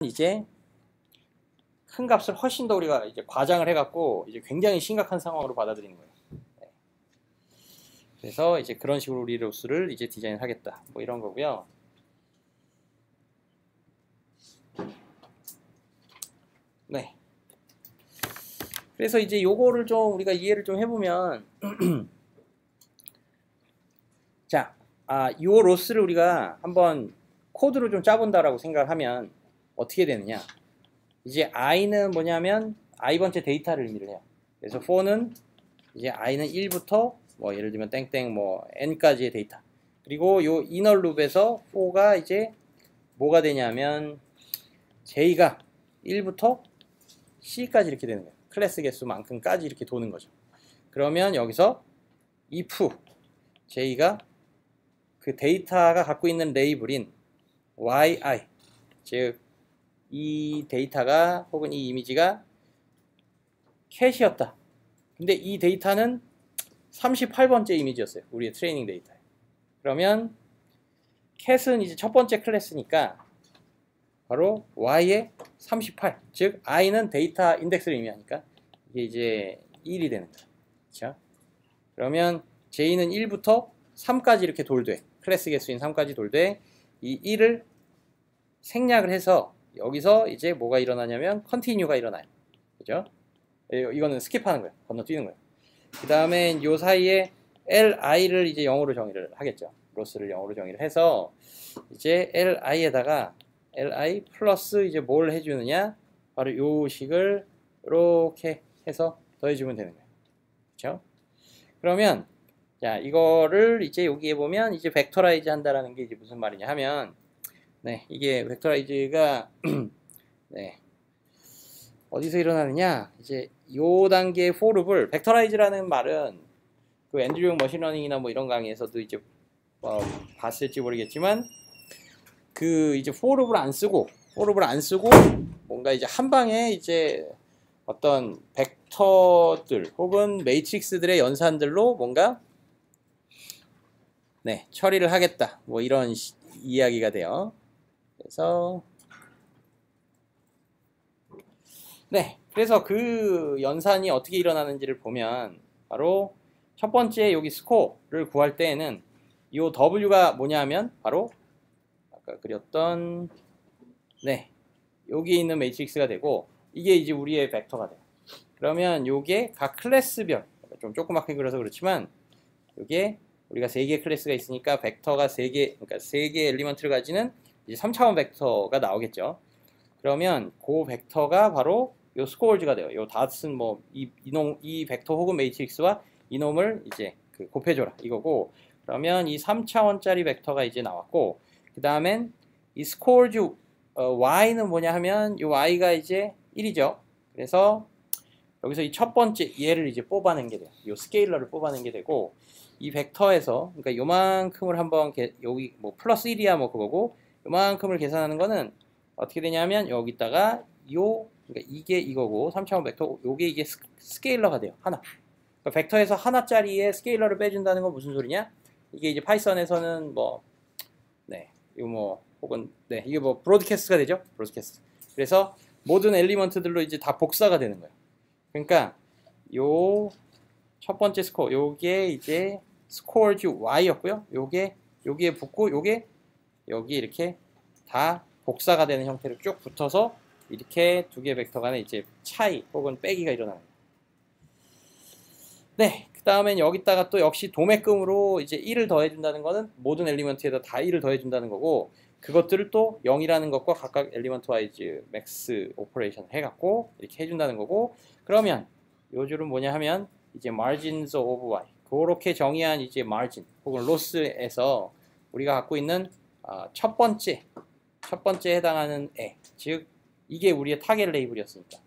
이제 큰 값을 훨씬 더 우리가 이제 과장을 해갖고 이제 굉장히 심각한 상황으로 받아들이는 거예요. 네. 그래서 이제 그런 식으로 우리 로스를 이제 디자인을 하겠다. 뭐 이런 거고요. 네. 그래서 이제 요거를 좀 우리가 이해를 좀 해보면 자, 요 로스를 우리가 한번 코드로 좀 짜본다라고 생각을 하면 어떻게 되느냐? 이제 i는 뭐냐면 i번째 데이터를 의미를 해요. 그래서 for는 이제 i는 1부터 뭐 예를 들면 땡땡 뭐 n까지의 데이터. 그리고 요 이너 룹에서 for가 이제 뭐가 되냐면 j가 1부터 c까지 이렇게 되는 거예요. 클래스 개수만큼까지 이렇게 도는 거죠. 그러면 여기서 if j가 그 데이터가 갖고 있는 레이블인 yi, 즉 이 데이터가 혹은 이 이미지가 캣이었다. 근데 이 데이터는 38번째 이미지였어요. 우리의 트레이닝 데이터. 그러면 캣은 이제 첫 번째 클래스니까 바로 y의 38, 즉 i는 데이터 인덱스를 의미하니까 이게 이제 1이 되는 거예요. 그렇죠? 그러면 j는 1부터 3까지 이렇게 돌되, 클래스 개수인 3까지 돌되 이 1을 생략을 해서 여기서 이제 뭐가 일어나냐면 컨티뉴가 일어나요. 그죠? 이거는 스킵하는 거예요. 건너뛰는 거예요. 그 다음에 요 사이에 li를 이제 0으로 정의를 하겠죠. 로스를 0으로 정의를 해서 이제 li에다가 li 플러스 이제 뭘 해주느냐? 바로 요 식을 이렇게 해서 더해주면 되는 거예요. 그렇죠? 그러면 자, 이거를 이제 여기에 보면 이제 벡터라이즈 한다라는 게 이제 무슨 말이냐 하면 네, 이게 벡터라이즈가 네, 어디서 일어나느냐? 이제 요 단계의 포룹을 벡터라이즈라는 말은 그 앤드류용 머신러닝이나 뭐 이런 강의에서도 이제 봤을지 모르겠지만 그 이제 포룹을 안 쓰고 뭔가 이제 한 방에 이제 어떤 벡터들 혹은 매트릭스들의 연산들로 뭔가 네, 처리를 하겠다. 뭐 이런 이야기가 돼요. 그래서 네, 그래서 그 연산이 어떻게 일어나는지를 보면 바로 첫 번째 여기 스코어를 구할 때에는 이 W가 뭐냐 하면 바로 아까 그렸던 네, 여기 있는 매트릭스가 되고 이게 이제 우리의 벡터가 돼요. 그러면 요게 각 클래스별 좀 조그맣게 그려서 그렇지만 요게 우리가 3개의 클래스가 있으니까 벡터가 3개, 그러니까 3개의 엘리먼트를 가지는 이제 3차원 벡터가 나오겠죠. 그러면 그 벡터가 바로 요 스코어즈가 돼요. 요 닷은 뭐 이 벡터 혹은 매트릭스와 이놈을 이제 그 곱해줘라 이거고. 그러면 이 3차원짜리 벡터가 이제 나왔고, 그 다음엔 이 스코어즈 y는 뭐냐 하면 이 y가 이제 1이죠. 그래서 여기서 이 첫 번째 얘를 이제 뽑아낸 게 돼요. 이 스케일러를 뽑아낸 게 되고, 이 벡터에서 그러니까 요만큼을 한번 여기 뭐 플러스 1이야 뭐 그거고, 요만큼을 계산하는 거는 어떻게 되냐면 여기다가 그러니까 이게 이거고 3차원 벡터 요게 이게 스케일러가 돼요. 하나. 그러니까 벡터에서 하나짜리의 스케일러를 빼준다는 건 무슨 소리냐? 이게 이제 파이썬에서는 뭐 네, 이거 뭐 혹은 네, 이게 뭐 브로드캐스트가 되죠. 브로드캐스트. 그래서 모든 엘리먼트들로 이제 다 복사가 되는 거예요. 그러니까 요 첫 번째 스코어 요게 이제 스코어즈 y였고요. 요게 여기에 붙고 요게 여기 이렇게 다 복사가 되는 형태로 쭉 붙어서 이렇게 두 개의 벡터 간의 이제 차이 혹은 빼기가 일어나는 거예요. 네, 그 다음엔 여기다가 또 역시 도매금으로 이제 1을 더해준다는 거는 모든 엘리먼트에다 다 1을 더해준다는 거고, 그것들을 또 0이라는 것과 각각 엘리먼트 와이즈 맥스 오퍼레이션 해갖고 이렇게 해준다는 거고, 그러면 요 줄은 뭐냐 하면 이제 margins of y 그렇게 정의한 이제 margin 혹은 loss에서 우리가 갖고 있는 첫 번째 해당하는 애, 즉 이게 우리의 타겟 레이블이었으니까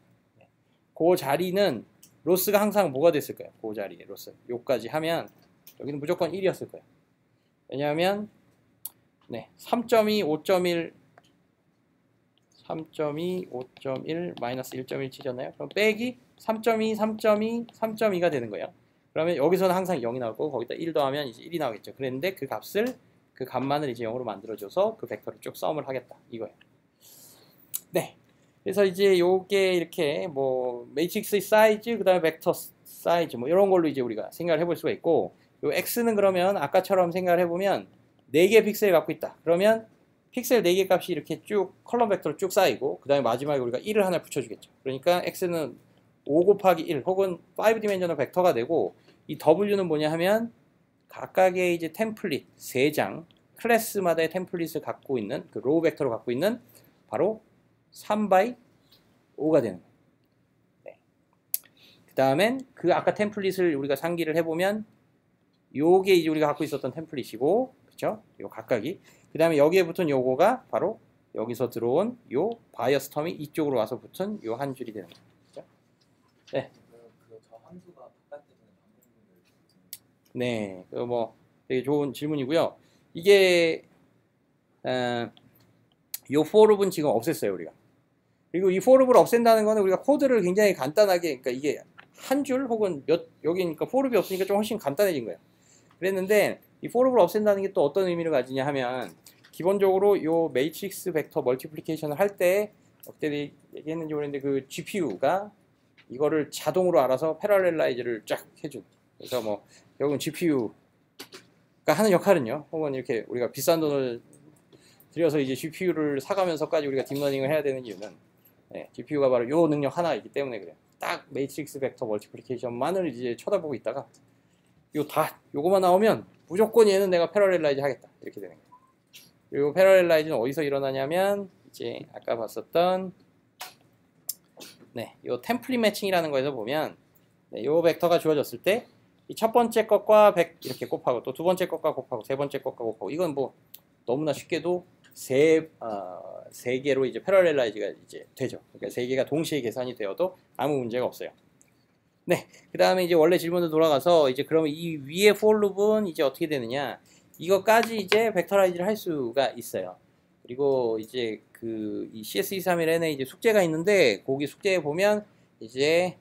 그 자리는 로스가 항상 뭐가 됐을 거예요? 그 자리에 로스 요까지 하면 여기는 무조건 1이었을 거예요. 왜냐하면 네, 3.2, 5.1 3.2, 5.1, 마이너스 1.1 치잖아요. 그럼 빼기 3.2, 3.2, 3.2가 되는 거예요. 그러면 여기서는 항상 0이 나올 거고 거기다 1 더하면 이제 1이 나오겠죠. 그랬는데 그 값만을 이제 0으로 만들어줘서 그 벡터를 쭉 썸을 하겠다 이거예요. 네. 그래서 이제 요게 이렇게 뭐 매트릭스의 사이즈, 그 다음에 벡터 사이즈 뭐 이런 걸로 이제 우리가 생각을 해볼 수가 있고, 요 x는 그러면 아까처럼 생각을 해보면 4개의 픽셀을 갖고 있다. 그러면 픽셀 4개 값이 이렇게 쭉 컬럼 벡터로 쭉 쌓이고, 그 다음에 마지막에 우리가 1을 하나 붙여주겠죠. 그러니까 x는 5 곱하기 1 혹은 5디멘셔널 벡터가 되고, 이 w는 뭐냐 하면 각각의 이제 템플릿 3장 클래스마다의 템플릿을 갖고 있는 그 로우 벡터로 갖고 있는 바로 3 5가 되는 거예요. 네. 그 다음엔 그 아까 템플릿을 우리가 상기를 해보면 요게 이제 우리가 갖고 있었던 템플릿이고, 그쵸? 요 각각이. 그 다음에 여기에 붙은 요거가 바로 여기서 들어온 요 바이어스 텀이 이쪽으로 와서 붙은 요 한 줄이 되는 거죠. 그쵸? 네. 저 함수가 바깥에 있는 방법을 네. 그 뭐 되게 좋은 질문이고요. 이게 요 forloop은 지금 없앴어요, 우리가. 그리고 이 forloop을 없앤다는 거는 우리가 코드를 굉장히 간단하게, 그러니까 이게 한 줄 혹은 여기니까 forloop이 없으니까 좀 훨씬 간단해진 거예요. 그랬는데 이 forloop을 없앤다는 게 또 어떤 의미를 가지냐 하면, 기본적으로 요 매트릭스 벡터 멀티플리케이션을 할 때 그때 얘기했는지 모르겠는데 그 GPU가 이거를 자동으로 알아서 패러렐라이즈를 쫙 해준. 그래서 뭐 결국은 GPU가 하는 역할은요, 혹은 이렇게 우리가 비싼 돈을 들여서 이제 GPU를 사가면서까지 우리가 딥러닝을 해야 되는 이유는, GPU가 바로 요 능력 하나이기 때문에 그래요. 딱 매트릭스 벡터 멀티플리케이션만을 이제 쳐다보고 있다가 요거만 나오면 무조건 얘는 내가 패러렐라이즈 하겠다, 이렇게 되는 거예요. 그리고 패러렐라이즈는 어디서 일어나냐면 이제 아까 봤었던 요 템플릿 매칭이라는 거에서 보면, 요 벡터가 주어졌을 때 이 첫 번째 것과 100 이렇게 곱하고, 또 두 번째 것과 곱하고, 세 번째 것과 곱하고, 이건 뭐 너무나 쉽게도 세 개로 이제 패러렐라이즈가 이제 되죠. 그러니까 세 개가 동시에 계산이 되어도 아무 문제가 없어요. 네, 그 다음에 이제 원래 질문으로 돌아가서, 이제 그러면 이 위에 for loop은 이제 어떻게 되느냐, 이거까지 이제 벡터라이즈를 할 수가 있어요. 그리고 이제 이 CS231N에 이제 숙제가 있는데, 거기 숙제에 보면 이제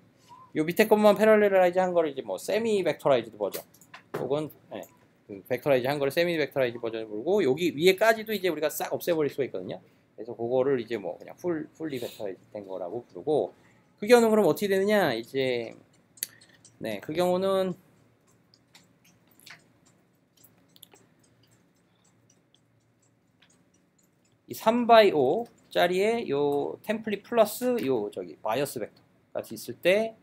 요 밑에 것만 패러렐라이즈 한 거를 이제 뭐 세미 벡터라이즈드 버전, 혹은 그 벡터라이즈 한 거를 세미 벡터라이즈 버전을 부르고, 여기 위에까지도 이제 우리가 싹 없애버릴 수가 있거든요. 그래서 그거를 이제 뭐 그냥 풀리 벡터라이즈 된 거라고 부르고, 그 경우는 그럼 어떻게 되느냐, 이제 그 경우는 이 3x5 짜리에 요 템플릿 플러스 요 바이어스 벡터 같이 있을 때,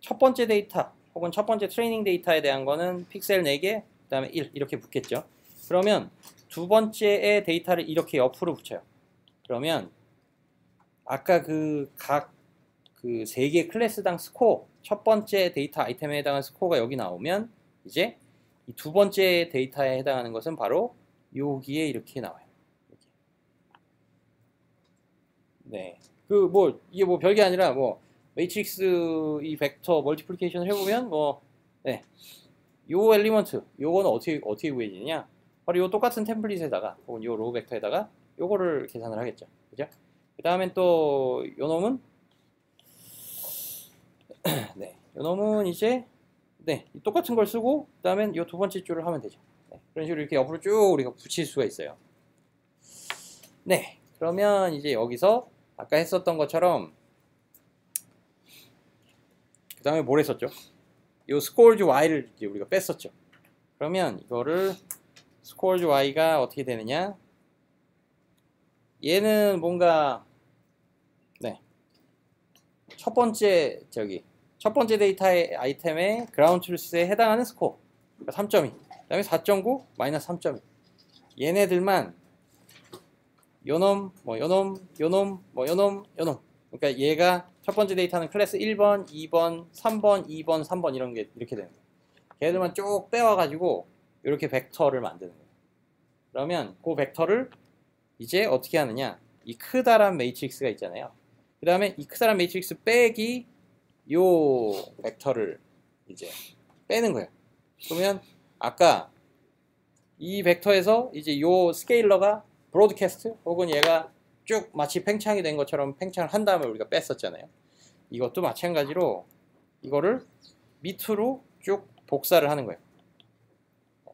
첫 번째 데이터 혹은 첫 번째 트레이닝 데이터에 대한 거는 픽셀 4개, 그 다음에 1 이렇게 붙겠죠. 그러면 두 번째의 데이터를 이렇게 옆으로 붙여요. 그러면 아까 각 3개 클래스당 스코어, 첫 번째 데이터 아이템에 해당하는 스코어가 여기 나오면, 이제 이 두 번째 데이터에 해당하는 것은 바로 여기에 이렇게 나와요. 이렇게. 네. 이게 뭐 별게 아니라, 뭐 매트릭스 이 벡터 멀티플리케이션을 해보면 요 엘리먼트, 요거는 어떻게 구해지느냐, 바로 요 똑같은 템플릿에다가 혹은 요 로우 벡터에다가 요거를 계산을 하겠죠. 그죠? 그 다음엔 또 요 놈은 요 놈은 이제 똑같은 걸 쓰고, 그 다음엔 요 두 번째 줄을 하면 되죠. 그런 식으로 이렇게 옆으로 쭉 우리가 붙일 수가 있어요. 그러면 이제 여기서 아까 했었던 것처럼, 그 다음에 뭘 했었죠? 요 스코어즈 y를 이제 우리가 뺐었죠. 그러면 이거를 스코어즈 y가 어떻게 되느냐, 얘는 뭔가 첫 번째 데이터의 아이템의 그라운드 트루스에 해당하는 스코어, 그러니까 3.2, 그 다음에 4.9 마이너스 3.2, 얘네들만 요놈, 요놈, 그러니까 얘가 첫 번째 데이터는 클래스 1번, 2번, 3번, 2번, 3번 이런 게 이렇게 되는 거예요. 걔들만 쭉 빼와가지고 이렇게 벡터를 만드는 거예요. 그러면 그 벡터를 이제 어떻게 하느냐, 이 크다란 매트릭스가 있잖아요. 그 다음에 이 크다란 매트릭스 빼기 요 벡터를 이제 빼는 거예요. 그러면 아까 이 벡터에서 이제 요 스케일러가 브로드캐스트 혹은 얘가 쭉 마치 팽창이 된 것처럼 팽창을 한 다음에 우리가 뺐었잖아요. 이것도 마찬가지로 이거를 밑으로 쭉 복사를 하는 거예요.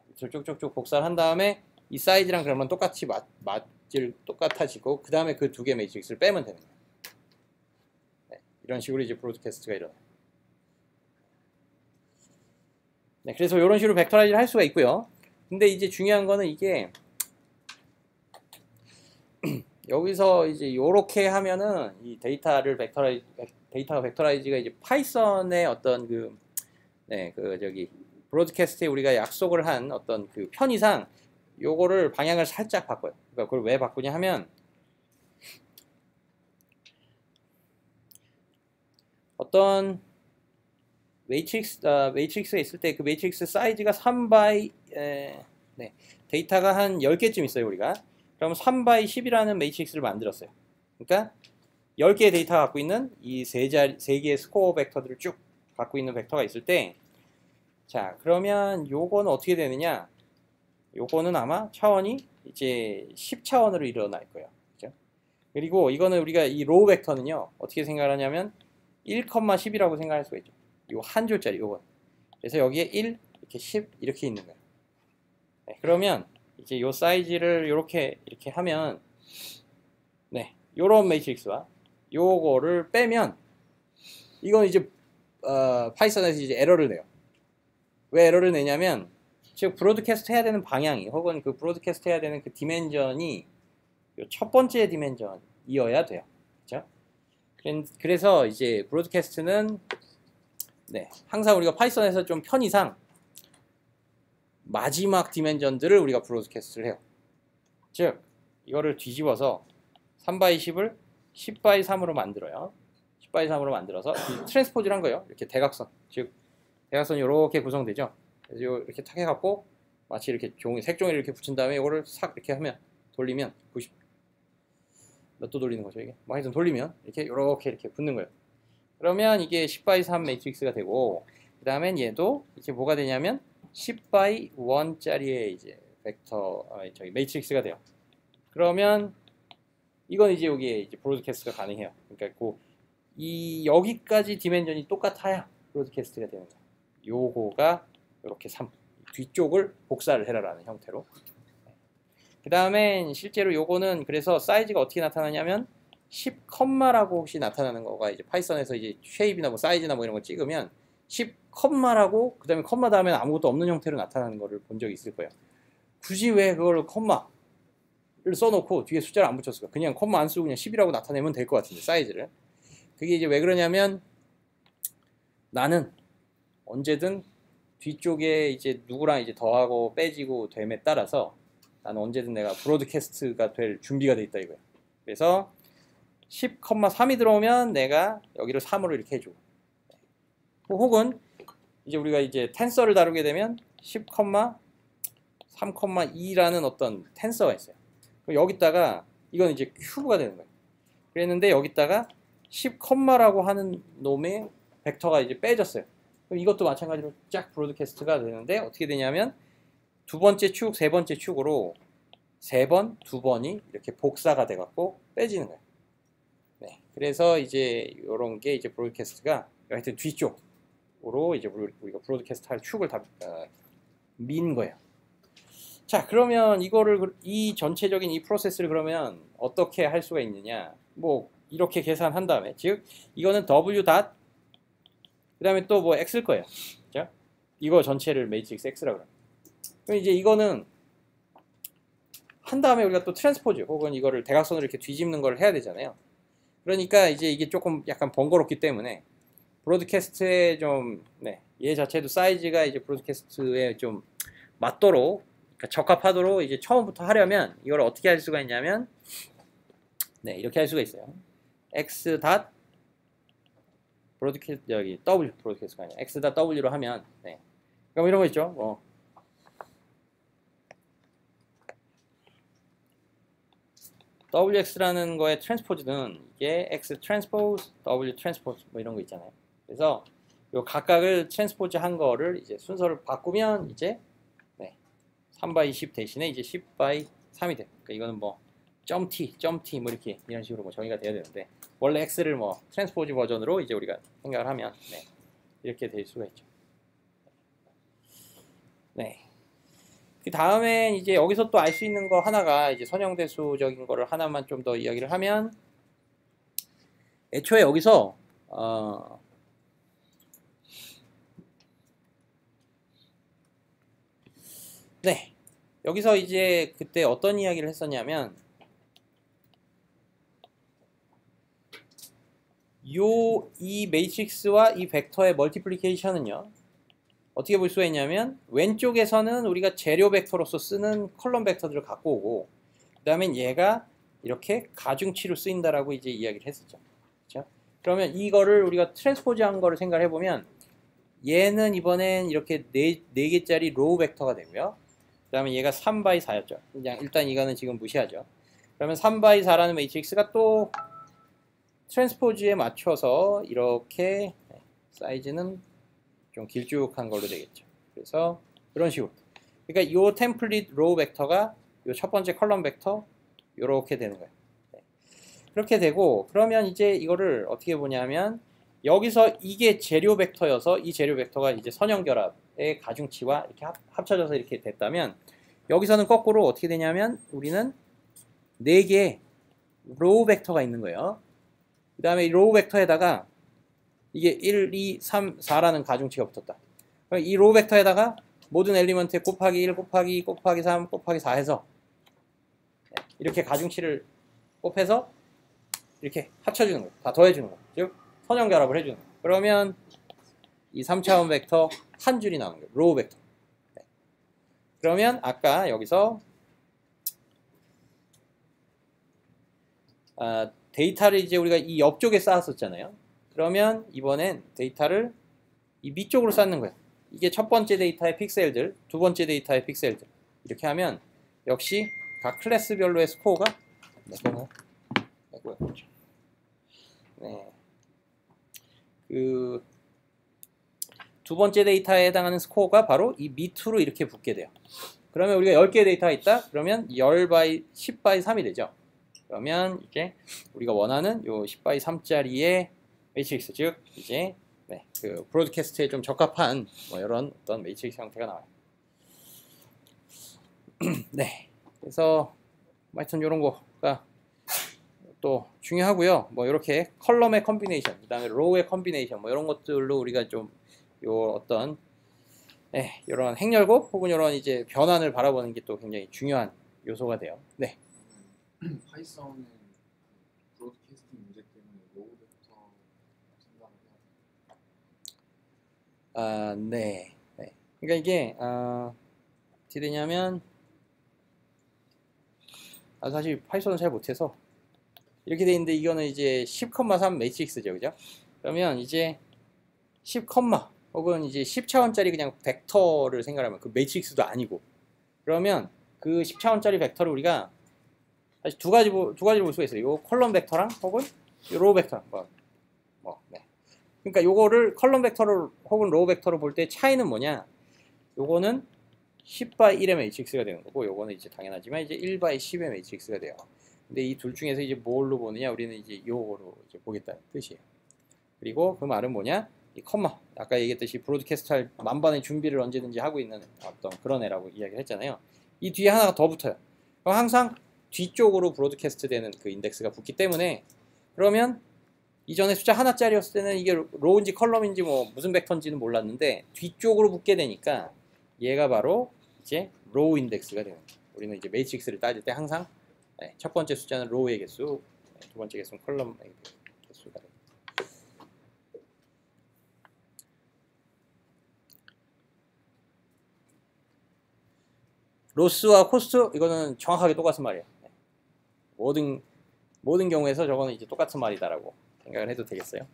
밑으로 쭉쭉쭉 복사를 한 다음에 이 사이즈랑 그러면 똑같이 똑같아지고 그 다음에 그 두 개 매트릭스를 빼면 되는 거예요. 네, 이런 식으로 이제 브로드캐스트가 일어나요. 네, 그래서 이런 식으로 벡터라이즈를 할 수가 있고요. 근데 이제 중요한 거는 이게 여기서 이제 요렇게 하면은 이 데이터가 벡터라이즈가 이제 파이썬의 어떤 브로드캐스트에 우리가 약속을 한 어떤 그 편의상 요거를 방향을 살짝 바꿔요. 그러니까 그걸 왜 바꾸냐 하면 어떤 매트릭스가 있을 때 그 매트릭스 사이즈가 3by 데이터가 한 10개쯤 있어요, 우리가. 그럼 3by 10이라는 매트릭스를 만들었어요. 그러니까 10개의 데이터가 갖고 있는 이 세 개의 스코어 벡터들을 쭉 갖고 있는 벡터가 있을 때, 자, 그러면 요거는 어떻게 되느냐? 요거는 아마 차원이 이제 10차원으로 일어날 거예요. 그죠? 그리고 이거는 우리가 이 로우 벡터는요, 어떻게 생각하냐면 1,10이라고 생각할 수가 있죠. 요 한 줄짜리 요건. 그래서 여기에 1, 이렇게 10 이렇게 있는 거예요. 네, 그러면 이제 요 사이즈를 이렇게 하면 네, 요런 매트릭스와 요거를 빼면 이건 이제 파이썬에서 이제 에러를 내요. 왜 에러를 내냐면 즉 브로드캐스트 해야 되는 방향이 혹은 그 브로드캐스트 해야 되는 그 디멘전이 첫 번째 디멘전이어야 돼요. 그렇죠? 그래서 이제 브로드캐스트는 네, 항상 우리가 파이썬에서 좀 편의상 마지막 디멘전들을 우리가 브로드캐스트를 해요. 즉 이거를 뒤집어서 3x10을 10x3으로 만들어요. 10x3으로 만들어서 트랜스포즈를 한 거예요. 이렇게 대각선, 즉 대각선이 이렇게 구성되죠. 그래서 이렇게 탁 해갖고 마치 이렇게 색종이를 이렇게 붙인 다음에 이거를 싹 이렇게 하면 돌리면 90 몇 도 돌리는 거죠 이게? 뭐 하여튼 돌리면 이렇게 붙는 거예요. 그러면 이게 10x3 매트릭스가 되고 그 다음엔 얘도 이제 뭐가 되냐면 10x1짜리의 이제 매트릭스가 돼요. 그러면 이건 이제 여기에 이제 브로드캐스트가 가능해요. 그러니까 여기까지 디멘전이 똑같아야 브로드캐스트가 되는 거예요. 요거가 이렇게 뒤쪽을 복사를 해라라는 형태로. 그 다음엔 실제로 요거는 그래서 사이즈가 어떻게 나타나냐면 10, 라고 혹시 나타나는 거가 이제 파이썬에서 이제 쉐입이나 뭐 사이즈나 뭐 이런 거 찍으면 10, 라고 그 다음에 컴마 다음에는 아무것도 없는 형태로 나타나는 거를 본 적이 있을 거예요. 굳이 왜 그걸 컴마를 써놓고 뒤에 숫자를 안 붙였을까? 그냥 컴마 안 쓰고 그냥 10이라고 나타내면 될 것 같은데 사이즈를. 그게 이제 왜 그러냐면 나는 언제든 뒤쪽에 이제 누구랑 이제 더하고 빼지고 됨에 따라서 나는 언제든 내가 브로드캐스트가 될 준비가 돼 있다 이거예요. 그래서 10,3이 들어오면 내가 여기를 3으로 이렇게 해주고 혹은 이제 우리가 이제 텐서를 다루게 되면 10,3,2라는 어떤 텐서가 있어요. 그럼 여기다가 이건 이제 큐브가 되는 거예요. 그랬는데 여기다가 10,라고 하는 놈의 벡터가 이제 빼졌어요. 그럼 이것도 마찬가지로 쫙 브로드캐스트가 되는데 어떻게 되냐면 두 번째 축, 세 번째 축으로 세 번, 두 번이 이렇게 복사가 돼갖고 빼지는 거예요. 네, 그래서 이제 이런 게 이제 브로드캐스트가 하여튼 뒤쪽으로 이제 우리가 브로드캐스트 할 축을 다 민 거예요. 자, 그러면 이 전체적인 이 프로세스를 그러면 어떻게 할 수가 있느냐? 뭐 이렇게 계산한 다음에 즉 이거는 w 닷 그 다음에 또 뭐 x일 거예요. 그죠? 이거 전체를 매트릭스 x라고 그래요. 그럼 이제 이거는 한 다음에 우리가 또 트랜스포즈 혹은 이거를 대각선으로 이렇게 뒤집는 걸 해야 되잖아요. 그러니까 이제 이게 조금 약간 번거롭기 때문에 브로드캐스트에 좀 얘 자체도 사이즈가 이제 브로드캐스트에 좀 맞도록 그러니까 적합하도록 이제 처음부터 하려면 이걸 어떻게 할 수가 있냐면 이렇게 할 수가 있어요. x 닷 브로드캐스트 여기 w 브로드캐스트가 아니라 x 닷 w로 하면 그럼 이런 거 있죠. wx라는 거의 트랜스포즈는 이게 x 트랜스포즈, w 트랜스포즈 뭐 이런 거 있잖아요. 그래서 요 각각을 트랜스포즈 한 거를 이제 순서를 바꾸면 이제 3x10 대신에 이제 10x3이 돼요. 그러니까 이거는 뭐 점T 뭐 이렇게 이런 식으로 뭐 정의가 돼야 되는데 원래 x를 뭐 트랜스포즈 버전으로 이제 우리가 생각을 하면 이렇게 될 수가 있죠. 그 다음에 이제 여기서 또 알 수 있는 거 하나가 이제 선형대수적인 거를 하나만 좀 더 이야기를 하면, 애초에 여기서 네, 여기서 이제 그때 어떤 이야기를 했었냐면, 이 매트릭스와 이 벡터의 멀티플리케이션은요, 어떻게 볼 수가 있냐면, 왼쪽에서는 우리가 재료 벡터로서 쓰는 컬럼 벡터들을 갖고 오고, 그 다음에 얘가 이렇게 가중치로 쓰인다라고 이제 이야기를 했었죠. 그렇죠? 그러면 이거를 우리가 트랜스포즈한 거를 생각을 해보면, 얘는 이번엔 이렇게 4개짜리 로우 벡터가 되고요. 그 다음에 얘가 3x4였죠. 그냥 일단 이거는 지금 무시하죠. 그러면 3x4라는 매트릭스가 또 트랜스포즈에 맞춰서 이렇게 사이즈는 좀 길쭉한 걸로 되겠죠. 그래서 이런 식으로. 그러니까 이 템플릿 로우 벡터가 이 첫 번째 컬럼 벡터 이렇게 되는 거예요. 그렇게 되고, 그러면 이제 이거를 어떻게 보냐면, 여기서 이게 재료 벡터여서 이 재료 벡터가 이제 선형결합의 가중치와 이렇게 합쳐져서 이렇게 됐다면, 여기서는 거꾸로 어떻게 되냐면 우리는 4개의 로우 벡터가 있는 거예요. 그 다음에 이 로우 벡터에다가 이게 1, 2, 3, 4라는 가중치가 붙었다. 이 로우 벡터에다가 모든 엘리먼트에 곱하기 1, 곱하기 2, 곱하기 3, 곱하기 4 해서 이렇게 가중치를 곱해서 이렇게 합쳐주는 거예요. 다 더해주는 거예요. 즉 선형결합을 해주는 거예요. 그러면 이 3차원 벡터 한 줄이 나오는 거예요. 로우 벡터. 네. 그러면 아까 여기서 데이터를 이제 우리가 이 옆쪽에 쌓았었잖아요. 그러면 이번엔 데이터를 이 밑쪽으로 쌓는 거예요. 이게 첫 번째 데이터의 픽셀들, 두 번째 데이터의 픽셀들. 이렇게 하면 역시 각 클래스별로의 스코어가 네. 그 두 번째 데이터에 해당하는 스코어가 바로 이 밑으로 이렇게 붙게 돼요. 그러면 우리가 10개의 데이터가 있다? 그러면 10/10/3이 되죠. 그러면 이제 우리가 원하는 요 10/3짜리의 매트릭스, 즉 이제 그 브로드캐스트에 좀 적합한 뭐 이런 어떤 매트릭스 형태가 나와요. 네, 그래서 하여튼 이런 거가 또 중요하고요. 뭐 이렇게 컬럼의 컨비네이션, 그다음에 로우의 컨비네이션, 뭐 이런 것들로 우리가 좀 요 어떤 이런 행렬곱 혹은 이런 이제 변환을 바라보는 게 또 굉장히 중요한 요소가 돼요. 네. 파이썬은 브로드캐스팅 문제 때문에 로우부터 생각을 해야 돼요. 네. 그러니까 이게 어떻게 되냐면 사실 파이썬을 잘 못해서 이렇게 돼 있는데, 이거는 이제 10,3 매트릭스죠, 그죠? 그러면 이제 10, 혹은 이제 10차원짜리 그냥 벡터를 생각하면 그 매트릭스도 아니고, 그러면 그 10차원짜리 벡터를 우리가 사실 두 가지로 볼 수가 있어요. 요 컬럼 벡터랑 혹은 요 로우 벡터. 네. 그러니까 요거를 컬럼 벡터를 혹은 로우 벡터로 볼 때 차이는 뭐냐? 요거는 10/1의 매트릭스가 되는 거고, 요거는 이제 당연하지만 이제 1/10의 매트릭스가 돼요. 근데 이 둘 중에서 이제 뭘로 보느냐? 우리는 이제 요거로 이제 보겠다는 뜻이에요. 그리고 그 말은 뭐냐? 이 컴마, 아까 얘기했듯이 브로드캐스트 할 만반의 준비를 언제든지 하고 있는 어떤 그런 애라고 이야기를 했잖아요. 이 뒤에 하나가 더 붙어요. 그럼 항상 뒤쪽으로 브로드캐스트 되는 그 인덱스가 붙기 때문에, 그러면 이전에 숫자 하나짜리였을 때는 이게 로우인지 컬럼인지 뭐 무슨 벡터인지는 몰랐는데 뒤쪽으로 붙게 되니까 얘가 바로 이제 로우 인덱스가 되는 거예요. 우리는 이제 매트릭스를 따질 때 항상 첫 번째 숫자는 로우의 개수, 두 번째 개수는 컬럼의 개수가 됩니다. 로스와 코스트, 이거는 정확하게 똑같은 말이에요. 모든 경우에서 저거는 이제 똑같은 말이다라고 생각을 해도 되겠어요.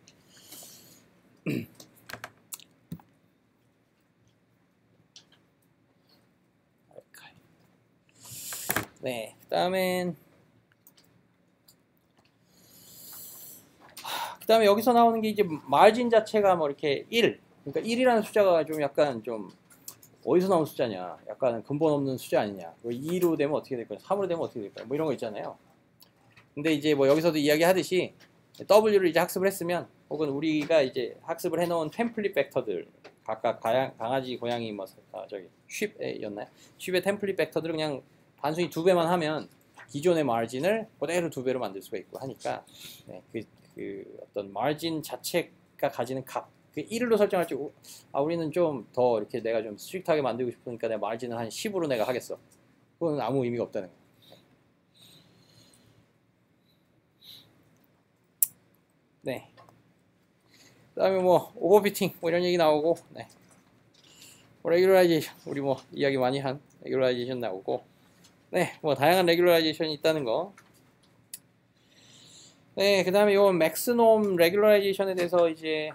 네, 그다음에 여기서 나오는 게 이제 마진 자체가 뭐 이렇게 1, 그러니까 1이라는 숫자가 좀 약간 좀 어디서 나온 숫자냐, 약간 근본 없는 숫자 아니냐, 2로 되면 어떻게 될까요, 3으로 되면 어떻게 될까요, 뭐 이런 거 있잖아요. 근데 이제 뭐 여기서도 이야기하듯이 W를 이제 학습을 했으면, 혹은 우리가 이제 학습을 해놓은 템플릿 벡터들, 각각 강아지, 고양이 뭐 저기 쉽이었나요? 쉽의 템플릿 벡터들을 그냥 단순히 2배만 하면 기존의 마진을 그대로 2배로 만들 수가 있고 하니까 네, 그 어떤 마진 자체가 가지는 값, 그 1로 설정할지 우리는 좀 더 이렇게 내가 좀 스트릭트하게 만들고 싶으니까 내가 마진을 한 10으로 내가 하겠어. 그건 아무 의미가 없다는 거예요. 네. 그다음에 뭐 오버피팅 뭐 이런 얘기 나오고, 네. 레귤라이제이션 우리 뭐 이야기 많이 한 레귤라이제이션 나오고, 네, 뭐 다양한 레귤라이제이션이 있다는 거. 네, 그다음에 요 맥스놈 레귤라이제이션에 대해서 이제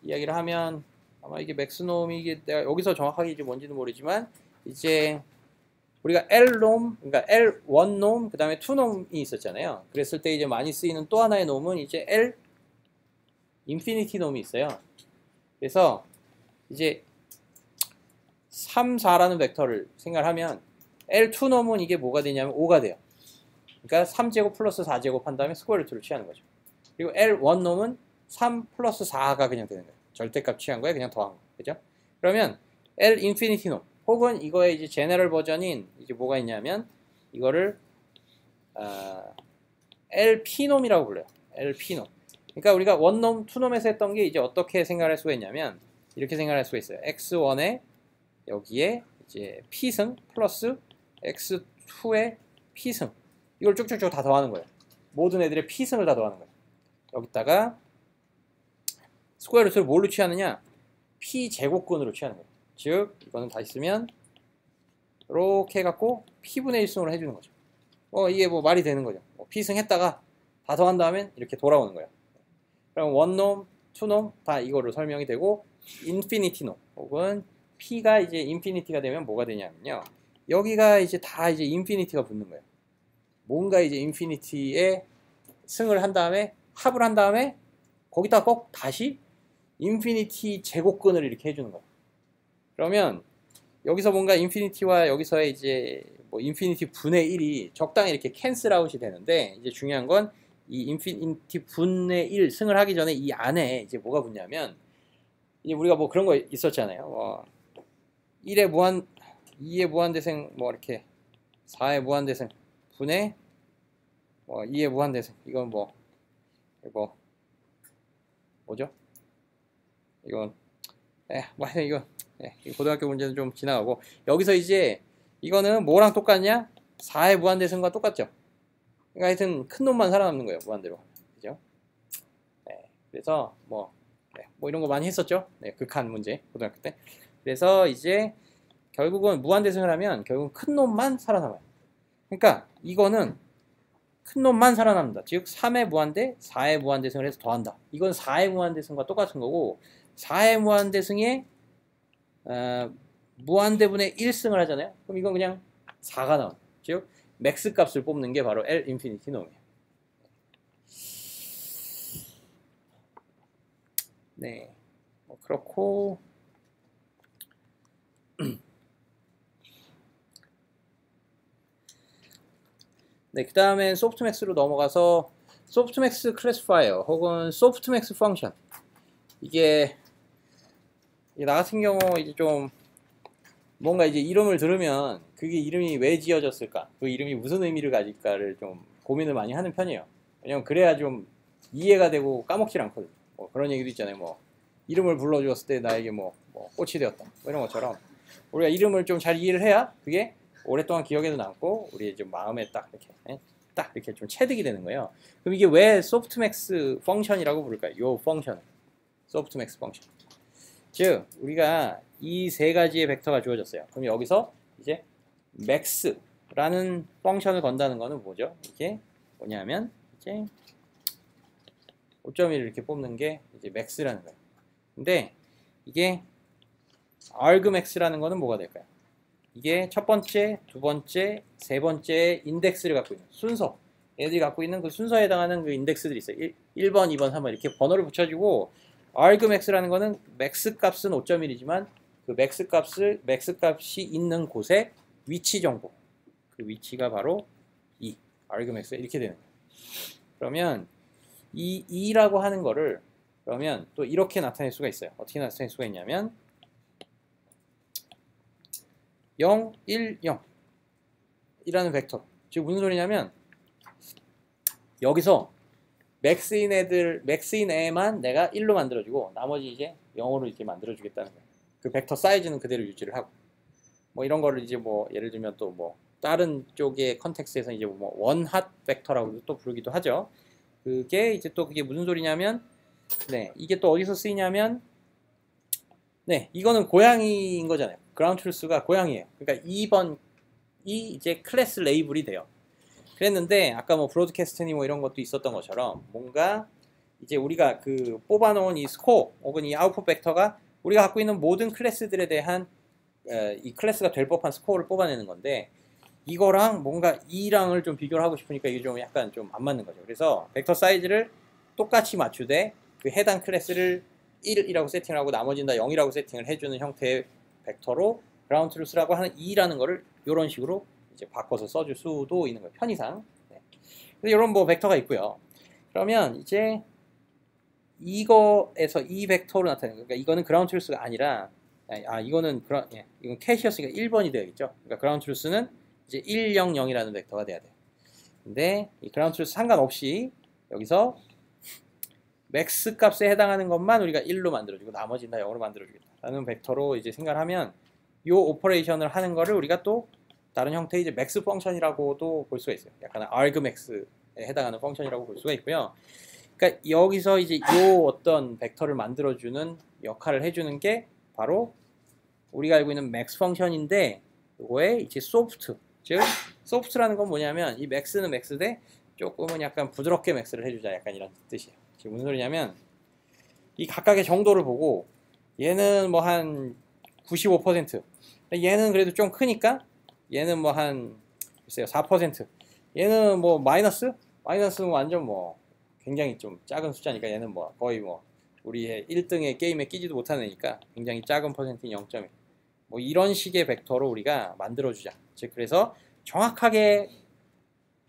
이야기를 하면 아마 이게 맥스놈이 이게 내가 여기서 정확하게 이제 뭔지는 모르지만 이제 우리가 L놈, 그러니까 L1놈, 그 다음에 2놈이 있었잖아요. 그랬을 때 이제 많이 쓰이는 또 하나의 놈은 이제 L 인피니티 놈이 있어요. 그래서 이제 3, 4라는 벡터를 생각하면 L2 놈은 이게 뭐가 되냐면 5가 돼요. 그러니까 3제곱 플러스 4제곱 한 다음에 스퀘어 루트를 취하는 거죠. 그리고 L1 놈은 3 플러스 4가 그냥 되는 거예요. 절대값 취한 거에 그냥 더한 거. 그죠? 그러면 L 인피니티 놈 혹은 이거의 이제 제너럴 버전인 이제 뭐가 있냐면 이거를 LP 놈이라고 불러요. LP 놈. 그러니까 우리가 원놈, 투놈에서 했던 게 이제 어떻게 생각할 수가 있냐면 이렇게 생각할 수가 있어요. X1에 여기에 이제 P승 플러스 X2에 P승, 이걸 쭉쭉쭉 다 더하는 거예요. 모든 애들의 P승을 다 더하는 거예요. 여기다가 스퀘어 루트를 뭘로 취하느냐? P 제곱근으로 취하는 거예요. 즉 이거는 다시 쓰면 이렇게 해갖고 P분의 1승으로 해주는 거죠. 이게 뭐 말이 되는 거죠. P승 했다가 다 더한 다음엔 이렇게 돌아오는 거예요. 그럼 원놈, 투놈 다 이거로 설명이 되고, 인피니티 놈 혹은 P가 이제 인피니티가 되면 뭐가 되냐면요, 여기가 이제 다 이제 인피니티가 붙는 거예요. 뭔가 이제 인피니티에 승을 한 다음에 합을 한 다음에 거기다 꼭 다시 인피니티 제곱근을 이렇게 해주는 거예요. 그러면 여기서 뭔가 인피니티와 여기서의 이제 뭐 인피니티 분의 1이 적당히 이렇게 캔슬 아웃이 되는데, 이제 중요한 건 이 인피니티 분의 1 승을 하기 전에 이 안에 이제 뭐가 붙냐면, 이제 우리가 뭐 그런 거 있었잖아요. 1의 무한, 2의 무한대승 뭐 이렇게 4의 무한대승 분의 2의 무한대승, 이건 뭐죠? 이건 이거 고등학교 문제는 좀 지나가고, 여기서 이제 이거는 뭐랑 똑같냐? 4의 무한대승과 똑같죠. 그러니까 하여튼 큰 놈만 살아남는 거예요, 무한대로. 그죠? 네, 그래서 뭐 이런 거 많이 했었죠. 네, 극한 문제 고등학교 때. 그래서 이제 결국은 무한대승을 하면 결국은 큰 놈만 살아남아요. 그러니까 이거는 큰 놈만 살아남는다. 즉 3의 무한대, 4의 무한대승을 해서 더한다. 이건 4의 무한대승과 똑같은 거고, 4의 무한대승에 무한대분의 1승을 하잖아요. 그럼 이건 그냥 4가 나와요. 즉 맥스 값을 뽑는 게 바로 L 인피니티 놈이에요. 네, 그렇고 네, 그 다음엔 소프트맥스로 넘어가서 소프트맥스 클래시파이어 혹은 소프트맥스 펑션, 이게 나 같은 경우 이제 좀 뭔가 이제 이름을 들으면 그게 이름이 왜 지어졌을까, 그 이름이 무슨 의미를 가질까를 좀 고민을 많이 하는 편이에요. 왜냐면 그래야 좀 이해가 되고 까먹질 않거든요. 뭐 그런 얘기도 있잖아요. 뭐 이름을 불러주었을 때 나에게 뭐 꽃이 되었다, 뭐 이런 것처럼 우리가 이름을 좀 잘 이해를 해야 그게 오랫동안 기억에도 남고 우리의 좀 마음에 딱 이렇게 좀 체득이 되는 거예요. 그럼 이게 왜 소프트맥스 펑션이라고 부를까요? 요 펑션, 소프트맥스 펑션. 즉 우리가 이 세 가지의 벡터가 주어졌어요. 그럼 여기서 이제 max라는 펑션을 건다는 거는 뭐죠? 이게 뭐냐면 이제 5.1을 이렇게 뽑는 게 이제 max라는 거예요. 근데 이게 argmax라는 거는 뭐가 될까요? 이게 첫 번째, 두 번째, 세 번째 인덱스를 갖고 있는 순서, 얘들이 갖고 있는 그 순서에 해당하는 그 인덱스들이 있어요. 1번, 2번, 3번 이렇게 번호를 붙여주고, argmax라는 거는 max 값은 5.1이지만 그 max 값이 있는 곳의 위치 정보, 그 위치가 바로 이 argmax 이렇게 되는 거예요. 그러면 이 2라고 하는 거를 그러면 또 이렇게 나타낼 수가 있어요. 어떻게 나타낼 수가 있냐면 0, 1, 0 이라는 벡터. 지금 무슨 소리냐면 여기서 맥스인 애만 내가 1로 만들어주고 나머지 이제 0으로 이렇게 만들어주겠다는 거예요. 그 벡터 사이즈는 그대로 유지를 하고 뭐 이런 거를 이제 뭐 예를 들면 또 뭐 다른 쪽의 컨텍스트에서 이제 뭐 원핫 벡터라고 또 부르기도 하죠. 그게 이제 또 그게 무슨 소리냐면 네 이게 또 어디서 쓰이냐면 네 이거는 고양이인 거잖아요. 그라운드 트루스가 고양이에요. 그러니까 2번이 이제 클래스 레이블이 돼요. 그랬는데 아까 뭐 브로드캐스트니 뭐 이런 것도 있었던 것처럼 뭔가 이제 우리가 그 뽑아놓은 이 스코어 혹은 이 아웃풋 벡터가 우리가 갖고 있는 모든 클래스들에 대한 이 클래스가 될 법한 스코어를 뽑아내는 건데 이거랑 뭔가 2랑을 좀 비교를 하고 싶으니까 이게 좀 약간 좀 안 맞는 거죠. 그래서 벡터 사이즈를 똑같이 맞추되 그 해당 클래스를 1이라고 세팅을 하고 나머지는 다 0이라고 세팅을 해주는 형태의 벡터로 그라운드 트루스라고 하는 2라는 거를 이런 식으로 이제 바꿔서 써줄 수도 있는 거예요. 편의상. 네. 그래서 이런 뭐 벡터가 있고요. 그러면 이제 이거에서 이 벡터로 나타내는 거예요. 그러니까 이거는 그라운드 트루스가 아니라 이거는 이건 캐시였으니까 1번이 되어야겠죠. 그러니까 그라운드 트루스는 이제 1, 0, 0이라는 벡터가 돼야 돼요. 근데 이 그라운드 트루스 상관없이 여기서 맥스 값에 해당하는 것만 우리가 1로 만들어주고 나머지는 다 0으로 만들어주겠다라는 벡터로 이제 생각을 하면 이 오퍼레이션을 하는 거를 우리가 또 다른 형태의 이제 맥스 펑션이라고도 볼 수가 있어요. 약간 argmax에 해당하는 펑션이라고 볼 수가 있고요. 그러니까 여기서 이제 이 어떤 벡터를 만들어주는 역할을 해주는 게 바로 우리가 알고 있는 맥스 펑션인데 이거의 이제 소프트, 즉 소프트라는 건 뭐냐면 이 맥스는 맥스대 조금은 약간 부드럽게 맥스를 해주자 약간 이런 뜻이에요. 지금 무슨 소리냐면 이 각각의 정도를 보고 얘는 뭐 한 95%, 얘는 그래도 좀 크니까 얘는 뭐 한 글쎄요 4%, 얘는 뭐 마이너스는 완전 뭐 굉장히 좀 작은 숫자니까 얘는 뭐 거의 뭐 우리의 1등의 게임에 끼지도 못하는 애니까 굉장히 작은 퍼센트인 0.1, 뭐 이런 식의 벡터로 우리가 만들어주자. 즉 그래서 정확하게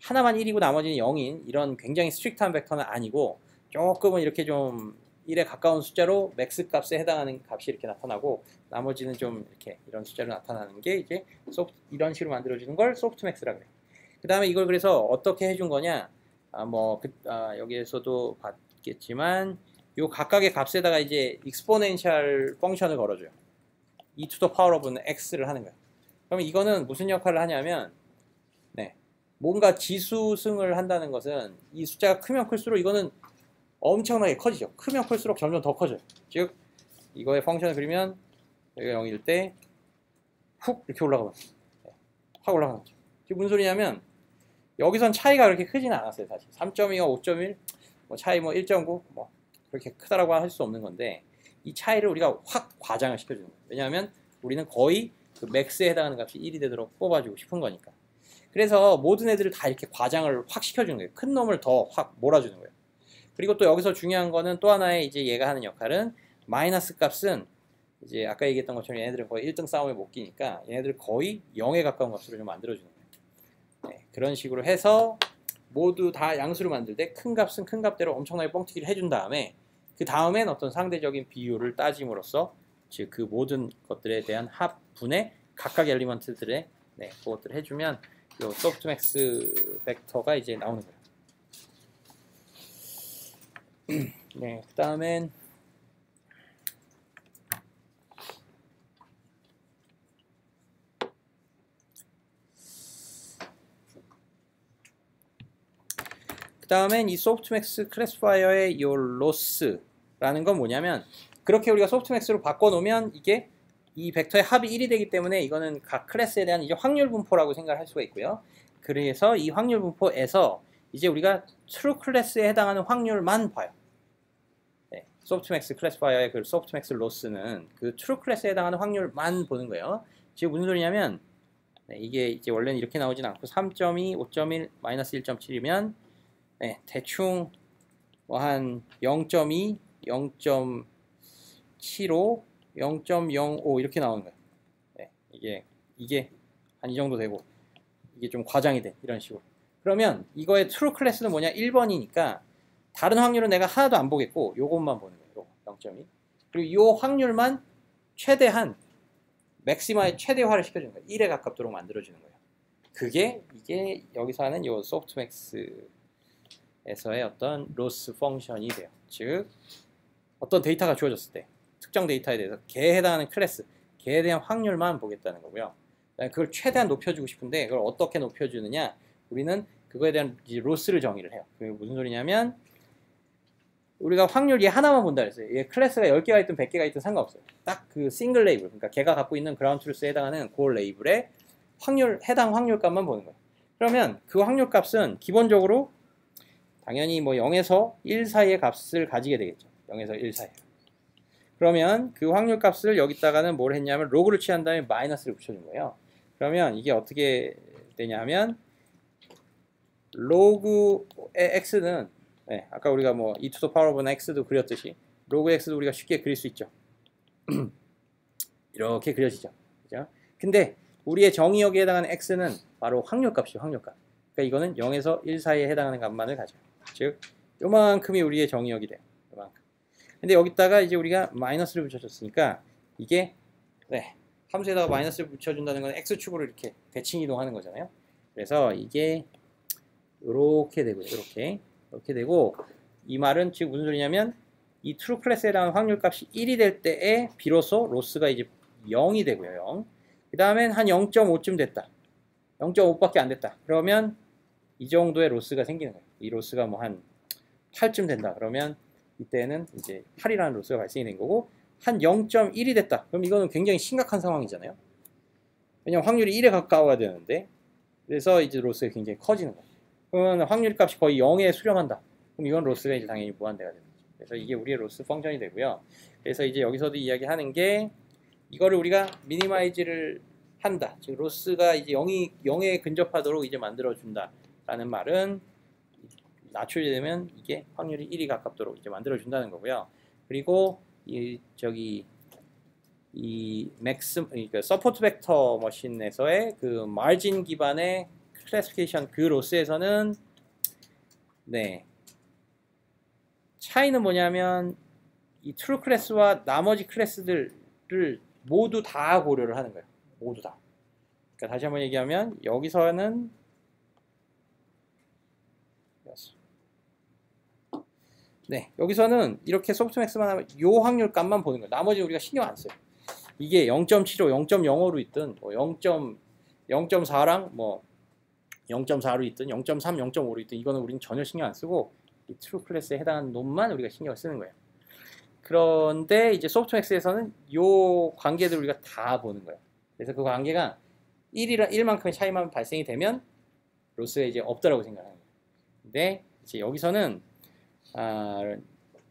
하나만 1이고 나머지는 0인 이런 굉장히 스트릭트한 벡터는 아니고 조금은 이렇게 좀 1에 가까운 숫자로 맥스 값에 해당하는 값이 이렇게 나타나고 나머지는 좀 이렇게 이런 숫자로 나타나는 게 이제 이런 식으로 만들어지는 걸 소프트맥스라고 해요. 그 다음에 이걸 그래서 어떻게 해준 거냐? 여기에서도 봤겠지만 요 각각의 값에다가 이제 익스포넨셜 펑션을 걸어줘요. e to the power of x를 하는 거예요. 그러면 이거는 무슨 역할을 하냐면 뭔가 지수승을 한다는 것은 이 숫자가 크면 클수록 이거는 엄청나게 커지죠. 크면 클수록 점점 더 커져요. 즉 이거의 펑션을 그리면 여기가 0일 때 훅 이렇게 올라가면 확 올라가는 거죠. 지금 무슨 소리냐면 여기선 차이가 그렇게 크지는 않았어요. 사실 3.2와 5.1 뭐 차이 뭐 1.9 뭐 그렇게 크다라고 할 수 없는 건데 이 차이를 우리가 확 과장을 시켜주는 거예요. 왜냐하면 우리는 거의 그 맥스에 해당하는 값이 1이 되도록 뽑아주고 싶은 거니까. 그래서 모든 애들을 다 이렇게 과장을 확 시켜주는 거예요. 큰 놈을 더 확 몰아주는 거예요. 그리고 또 여기서 중요한 거는 또 하나의 이제 얘가 하는 역할은 마이너스 값은 이제 아까 얘기했던 것처럼 얘네들은 거의 1등 싸움에 못 끼니까 얘네들 거의 0에 가까운 값으로 좀 만들어주는 거예요. 네, 그런 식으로 해서 모두 다 양수를 만들 때 큰 값은 큰 값대로 엄청나게 뻥튀기를 해준 다음에 그 다음엔 어떤 상대적인 비율을 따짐으로써 즉 그 모든 것들에 대한 합분의 각각 엘리먼트들의 그것들을 해주면 이 소프트맥스 벡터가 이제 나오는 거예요. 네, 그 다음엔 이 소프트맥스 클래시파이어의 이 로스라는 건 뭐냐면 그렇게 우리가 소프트맥스로 바꿔놓으면 이게 이 벡터의 합이 1이 되기 때문에 이거는 각 클래스에 대한 이제 확률 분포라고 생각할 수가 있고요. 그래서 이 확률 분포에서 이제 우리가 트루 클래스에 해당하는 확률만 봐요. 네, 소프트맥스 클래시파이어의 그 소프트맥스 로스는 그 트루 클래스에 해당하는 확률만 보는 거예요. 지금 무슨 소리냐면 이게 이제 원래는 이렇게 나오진 않고 3.2, 5.1, 마이너스 1.7이면 대충 뭐 한 0.2, 0.75, 0.05 이렇게 나오는 거예요. 이게 한 이 정도 되고 이게 좀 과장이 돼 이런 식으로. 그러면 이거의 트루 클래스는 뭐냐? 1번이니까 다른 확률은 내가 하나도 안 보겠고 요것만 보는 거예요. 0.2. 그리고 이 확률만 최대한 맥시마의 최대화를 시켜주는 거예요. 1에 가깝도록 만들어주는 거예요. 이게 여기서 하는 이 소프트맥스에서의 어떤 로스 펑션이 돼요. 즉 어떤 데이터가 주어졌을 때 특정 데이터에 대해서 걔에 해당하는 클래스, 걔에 대한 확률만 보겠다는 거고요. 그걸 최대한 높여주고 싶은데 그걸 어떻게 높여주느냐? 우리는 그거에 대한 이제 로스를 정의를 해요. 그게 무슨 소리냐면 우리가 확률 얘 하나만 본다 그랬어요. 얘 클래스가 10개가 있든 100개가 있든 상관없어요. 딱 그 싱글 레이블, 그러니까 걔가 갖고 있는 그라운드 트루스에 해당하는 그 레이블의 해당 확률값만 보는 거예요. 그러면 그 확률값은 기본적으로 당연히 뭐 0에서 1 사이의 값을 가지게 되겠죠. 0에서 1 사이. 그러면 그 확률값을 여기다가는 뭘 했냐면 로그를 취한 다음에 마이너스를 붙여준 거예요. 그러면 이게 어떻게 되냐 하면 로그의 x는 네, 아까 우리가 뭐 e to the power of x도 그렸듯이 로그 x도 우리가 쉽게 그릴 수 있죠. 이렇게 그려지죠. 그죠? 근데 우리의 정의역에 해당하는 x는 바로 확률값이죠. 확률값. 그러니까 이거는 0에서 1 사이에 해당하는 값만을 가져요. 즉 요만큼이 우리의 정의역이 돼요. 요만큼. 근데 여기다가 이제 우리가 마이너스를 붙여줬으니까 이게 네, 함수에다가 마이너스를 붙여준다는 건 x축으로 이렇게 대칭 이동하는 거잖아요. 그래서 이게 이렇게 되고요. 이렇게 되고 이 말은 지금 무슨 소리냐면 이 트루 클래스에 해당하는 확률값이 1이 될 때에 비로소 로스가 이제 0이 되고요. 0. 그 다음엔 한 0.5쯤 됐다. 0.5밖에 안 됐다. 그러면 이 정도의 로스가 생기는 거예요. 이 로스가 뭐 한 8쯤 된다. 그러면 이때는 이제 8이라는 로스가 발생이 된 거고 한 0.1이 됐다. 그럼 이거는 굉장히 심각한 상황이잖아요. 왜냐면 확률이 1에 가까워야 되는데 그래서 이제 로스가 굉장히 커지는 거예요. 그러면 확률값이 거의 0에 수렴한다. 그럼 이건 로스가 이제 당연히 무한대가 되는 거죠. 그래서 이게 우리의 로스 펑션이 되고요. 그래서 이제 여기서도 이야기하는 게 이거를 우리가 미니마이즈를 한다. 즉 로스가 이제 0에 근접하도록 이제 만들어준다. 라는 말은 낮추게 되면 이게 확률이 1이 가깝도록 이제 만들어준다는 거고요. 그리고 이 그러니까 서포트 벡터 머신에서의 그 마진 기반의 클래시피케이션 그 로스에서는 네 차이는 뭐냐면 이 트루 클래스와 나머지 클래스들을 모두 다 고려를 하는 거예요. 모두 다. 그러니까 다시 한번 얘기하면 여기서는 네 여기서는 이렇게 소프트맥스만 하면 요 확률값만 보는 거예요. 나머지 우리가 신경 안 써요. 이게 0.75, 0.05로 있든 뭐 0.4랑 뭐 0.4로 있든 0.3, 0.5로 있든 이거는 우리는 전혀 신경 안 쓰고 이 트루 클래스에 해당하는 놈만 우리가 신경을 쓰는 거예요. 그런데 이제 소프트맥스에서는 요 관계들 우리가 다 보는 거예요. 그래서 그 관계가 1만큼의 차이만 발생이 되면 로스가 이제 없다라고 생각하는 거예요. 근데 이제 여기서는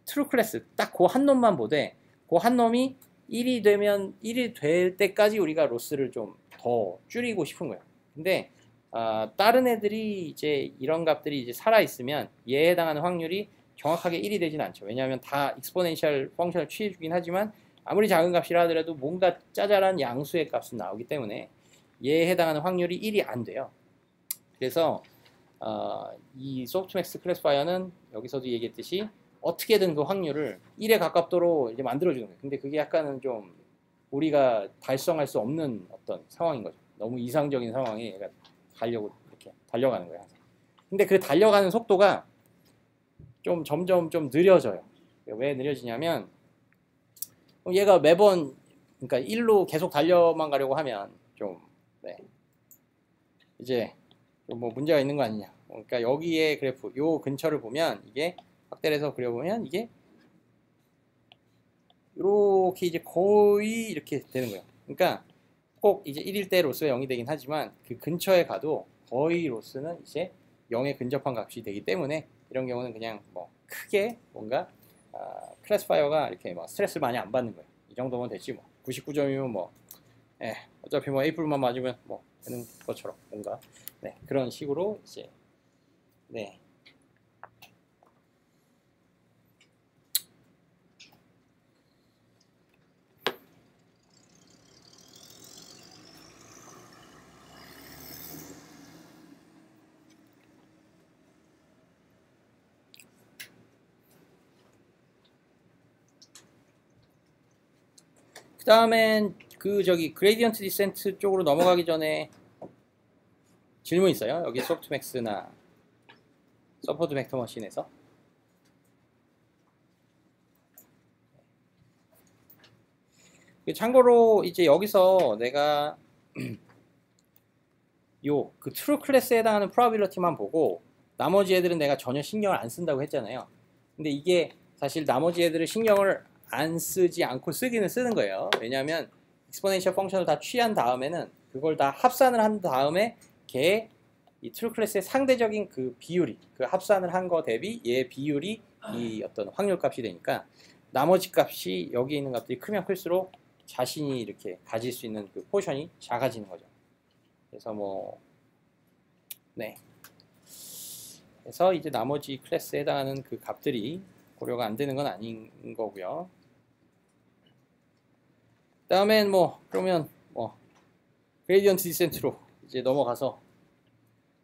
트루 클래스 딱 그 한 놈만 보되 그 한 놈이 1이 될 때까지 우리가 로스를 좀 더 줄이고 싶은 거예요. 근데 다른 애들이 이제 이런 값들이 이제 살아 있으면 얘에 해당하는 확률이 정확하게 1이 되진 않죠. 왜냐하면 다 익스포넨셜 펑션을 취해주긴 하지만 아무리 작은 값이라 하더라도 뭔가 짜잘한 양수의 값은 나오기 때문에 얘에 해당하는 확률이 1이 안 돼요. 그래서 이 소프트맥스 클래스파이어는 여기서도 얘기했듯이 어떻게든 그 확률을 1에 가깝도록 이제 만들어주는 거예요. 근데 그게 약간은 좀 우리가 달성할 수 없는 어떤 상황인 거죠. 너무 이상적인 상황에 얘가 이렇게 달려가는 거예요. 근데 그 달려가는 속도가 좀 점점 좀 느려져요. 왜 느려지냐면 얘가 매번 그러니까 1로 계속 달려만 가려고 하면 좀 네. 이제 뭐 문제가 있는 거 아니냐. 그러니까 여기에 그래프 요 근처를 보면 이게 확대를 해서 그려보면 이게 이렇게 이제 거의 이렇게 되는 거예요. 그러니까 꼭 이제 1일 때 로스가 0이 되긴 하지만 그 근처에 가도 거의 로스는 이제 0에 근접한 값이 되기 때문에 이런 경우는 그냥 뭐 크게 뭔가 클래스파이어가 이렇게 뭐 스트레스를 많이 안 받는 거예요. 이 정도면 되지 뭐 99점이면 뭐 어차피 뭐 A뿔만 맞으면 뭐 되는 것처럼 뭔가 네, 그런 식으로 이제 네. 그 다음엔 그 저기 그레디언트 디센트 쪽으로 넘어가기 전에 질문 있어요. 여기 소프트맥스나 서포트 벡터 머신에서. 참고로 이제 여기서 내가 요 그 트루 클래스에 해당하는 프로바빌리티만 보고 나머지 애들은 내가 전혀 신경을 안 쓴다고 했잖아요. 근데 이게 사실 나머지 애들을 신경을 안 쓰지 않고 쓰기는 쓰는 거예요. 왜냐하면 익스포넨셜 펑션을 다 취한 다음에는 그걸 다 합산을 한 다음에 걔 이 트루 클래스의 상대적인 그 비율이, 그 합산을 한 거 대비 얘 비율이 이 어떤 확률 값이 되니까 나머지 값이 여기 있는 값들이 크면 클수록 자신이 이렇게 가질 수 있는 그 포션이 작아지는 거죠. 그래서 뭐 네. 그래서 이제 나머지 클래스에 해당하는 그 값들이 고려가 안 되는 건 아닌 거고요. 다음엔 뭐 그러면 뭐 그레디언트 디센트로 이제 넘어가서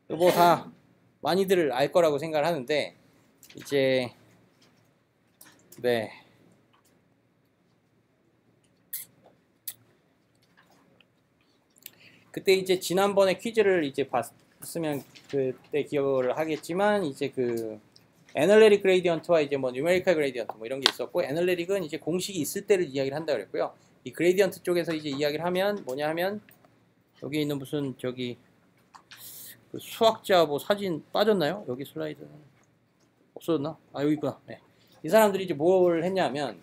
뭐 다 많이들 알 거라고 생각을 하는데 이제 네. 그때 이제 지난번에 퀴즈를 이제 봤으면 그때 기억을 하겠지만 이제 그 애널레릭 그레디언트와 이제 뭐 뉴메리컬 그레디언트 뭐 이런 게 있었고 애널레릭은 이제 공식이 있을 때를 이야기를 한다 그랬고요. 이 그레디언트 쪽에서 이제 이야기를 하면 뭐냐 하면 여기 있는 무슨 저기 그 수학자 뭐 사진 빠졌나요? 여기 슬라이드는 없어졌나? 아 여기 있구나. 네. 이 사람들이 이제 뭘 했냐면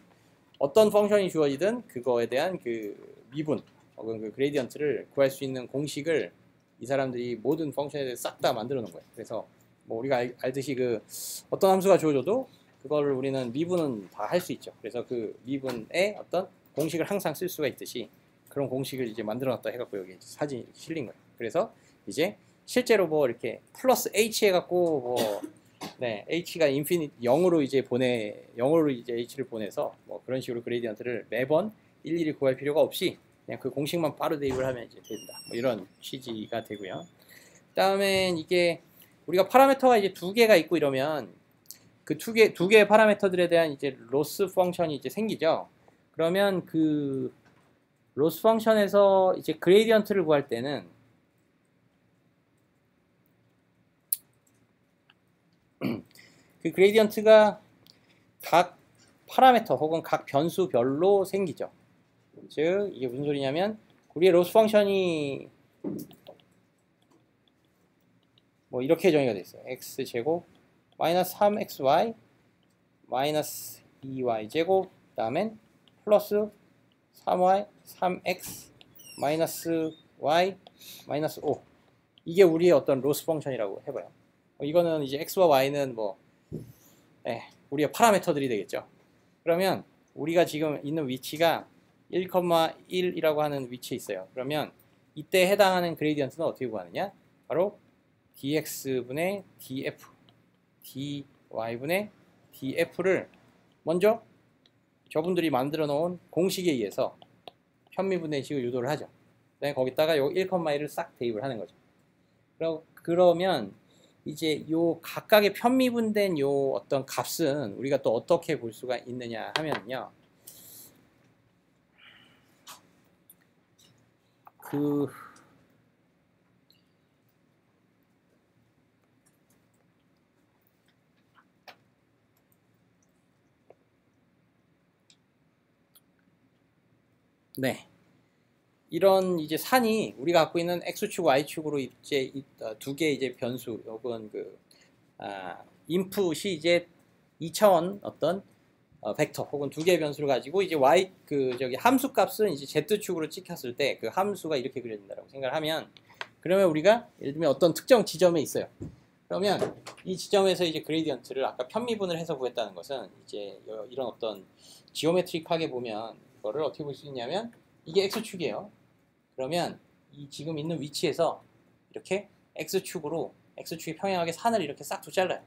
어떤 펑션이 주어지든 그거에 대한 그 미분 혹은 그 그레디언트를 구할 수 있는 공식을 이 사람들이 모든 펑션에 대해서 싹 다 만들어 놓은 거예요. 그래서 뭐 우리가 알듯이 그 어떤 함수가 주어져도 그거를 우리는 미분은 다 할 수 있죠. 그래서 그 미분의 어떤 공식을 항상 쓸 수가 있듯이 그런 공식을 이제 만들어 놨다 해갖고 여기 사진이 실린 거예요. 그래서 이제 실제로 뭐 이렇게 플러스 h 해갖고 뭐 네, h가 인피니티 0으로 이제 0으로 이제 h를 보내서 뭐 그런 식으로 그레디언트를 매번 일일이 구할 필요가 없이 그냥 그 공식만 바로 대입을 하면 이제 된다. 뭐 이런 취지가 되고요. 다음엔 이게 우리가 파라미터가 이제 두 개가 있고 이러면 그 두 개의 파라미터들에 대한 이제 로스 펑션이 이제 생기죠. 그러면 그 로스 펑션에서 이제 그레디언트를 구할 때는 그 그레디언트가 각 파라미터 혹은 각 변수별로 생기죠. 즉 이게 무슨 소리냐면 우리의 로스 펑션이 뭐 이렇게 정의가 되어 있어요. x제곱 마이너스 3xy 마이너스 2y제곱 다음엔 플러스 3y 3x 마이너스 y 마이너스 5 이게 우리의 어떤 로스 펑션이라고 해봐요. 이거는 이제 x와 y는 뭐 우리의 파라미터들이 되겠죠. 그러면 우리가 지금 있는 위치가 1,1이라고 하는 위치에 있어요. 그러면 이때 해당하는 그레디언트는 어떻게 구하느냐? 바로 dx분의 df, dy분의 df를 먼저 저분들이 만들어 놓은 공식에 의해서 편미분해식을 유도를 하죠. 그다음에 거기다가 요 1,1을 싹 대입을 하는 거죠. 그러면 이제 요 각각의 편미분된 요 어떤 값은 우리가 또 어떻게 볼 수가 있느냐 하면요. 네. 이런 이제 산이 우리가 갖고 있는 x축, y축으로 이제 두 개의 이제 변수 혹은 그 인풋이 이제 2차원 어떤 벡터 혹은 두 개의 변수를 가지고 이제 y 그 저기 함수 값은 이제 z축으로 찍혔을 때 그 함수가 이렇게 그려진다라고 생각을 하면 그러면 우리가 예를 들면 어떤 특정 지점에 있어요. 그러면 이 지점에서 이제 그레디언트를 아까 편미분을 해서 구했다는 것은 이제 이런 어떤 지오메트릭하게 보면 이거를 어떻게 볼 수 있냐면 이게 x축이에요. 그러면 이 지금 있는 위치에서 이렇게 x축이 평행하게 산을 이렇게 싹둑 잘라요.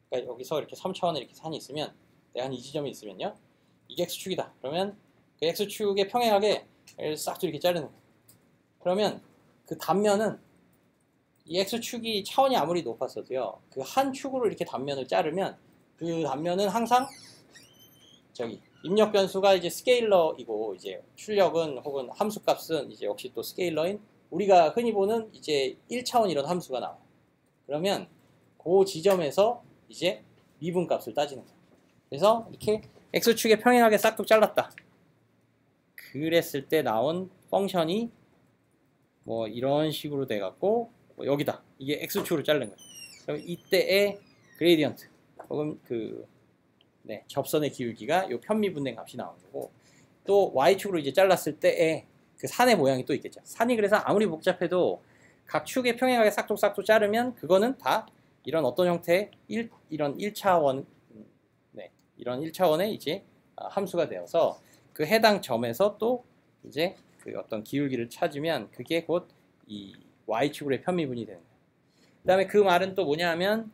그러니까 여기서 이렇게 3차원에 이렇게 산이 있으면 내가 한 이 지점에 있으면요. 이게 x축이다. 그러면 그 x축에 평행하게 싹둑 이렇게 자르는 거예요. 그러면 그 단면은 이 x축이 차원이 아무리 높았어도요. 그 한 축으로 이렇게 단면을 자르면 그 단면은 항상 저기 입력 변수가 이제 스케일러이고 이제 출력은 혹은 함수 값은 이제 역시 또 스케일러인 우리가 흔히 보는 이제 1차원 이런 함수가 나와요. 그러면 그 지점에서 이제 미분 값을 따지는 거예요. 그래서 이렇게 x축에 평행하게 싹둑 잘랐다. 그랬을 때 나온 펑션이 뭐 이런 식으로 돼갖고 뭐 여기다 이게 x축으로 자른 거예요. 그럼 이때의 그레디언트 혹은 그 접선의 기울기가 요 편미분된 값이 나오는 거고 또 y축으로 이제 잘랐을 때의 그 산의 모양이 또 있겠죠. 산이 그래서 아무리 복잡해도 각 축에 평행하게 싹둑싹둑 자르면 그거는 다 이런 어떤 형태의 이런 1차원 이런 1차원의 이제 함수가 되어서 그 해당 점에서 또 이제 그 어떤 기울기를 찾으면 그게 곧 이 y축으로의 편미분이 되는 거예요. 그 다음에 그 말은 또 뭐냐 하면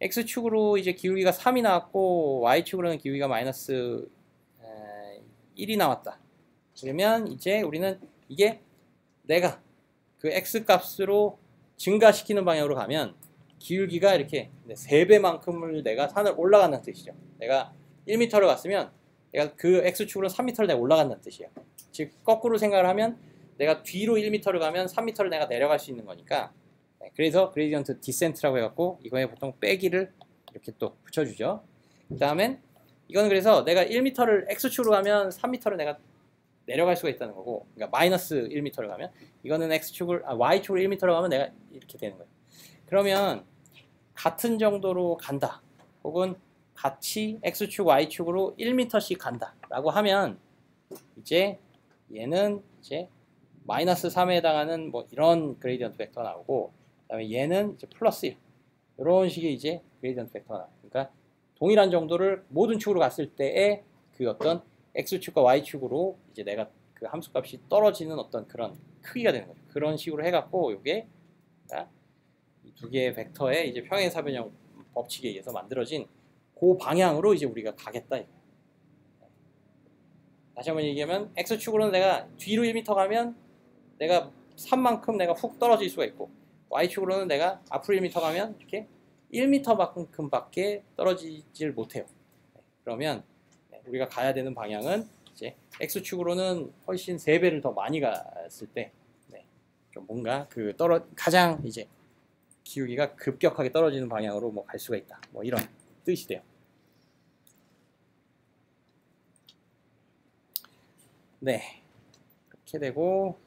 x축으로 이제 기울기가 3이 나왔고 y축으로는 기울기가 마이너스 1이 나왔다. 그러면 이제 우리는 이게 내가 그 x 값으로 증가시키는 방향으로 가면 기울기가 이렇게 3배만큼을 내가 산을 올라간다는 뜻이죠. 내가 1m를 갔으면 내가 그 x축으로 3m를 내가 올라간다는 뜻이에요. 즉 거꾸로 생각을 하면 내가 뒤로 1m를 가면 3m를 내가 내려갈 수 있는 거니까 그래서 그레디언트 디센트라고 해갖고 이거에 보통 빼기를 이렇게 또 붙여주죠. 그 다음엔 이건 그래서 내가 1m를 x축으로 가면 3m를 내가 내려갈 수가 있다는 거고 그러니까 마이너스 1m를 가면 이거는 y축으로 1m를 가면 내가 이렇게 되는 거예요. 그러면 같은 정도로 간다 혹은 같이 x축 y축으로 1m씩 간다 라고 하면 이제 얘는 이제 마이너스 3에 해당하는 뭐 이런 그레디언트 벡터가 나오고 그 다음에 얘는 이제 플러스 1 이런 식의 이제 그레디언트 벡터가 나와요. 그러니까 동일한 정도를 모든 축으로 갔을 때의 그 어떤 x축과 y축으로 이제 내가 그 함수값이 떨어지는 어떤 그런 크기가 되는 거죠. 그런 식으로 해갖고 이게 이 두 개의 벡터의 이제 평행사변형 법칙에 의해서 만들어진 그 방향으로 이제 우리가 가겠다. 다시 한번 얘기하면 x축으로는 내가 뒤로 1m 가면 내가 3만큼 내가 훅 떨어질 수가 있고 y축으로는 내가 앞으로 1m 가면 이렇게 1m만큼밖에 떨어지질 못해요. 그러면 우리가 가야 되는 방향은 이제 x축으로는 훨씬 3배를 더 많이 갔을 때 좀 뭔가 그 가장 이제 기울기가 급격하게 떨어지는 방향으로 뭐 갈 수가 있다. 뭐 이런 뜻이 돼요. 네, 이렇게 되고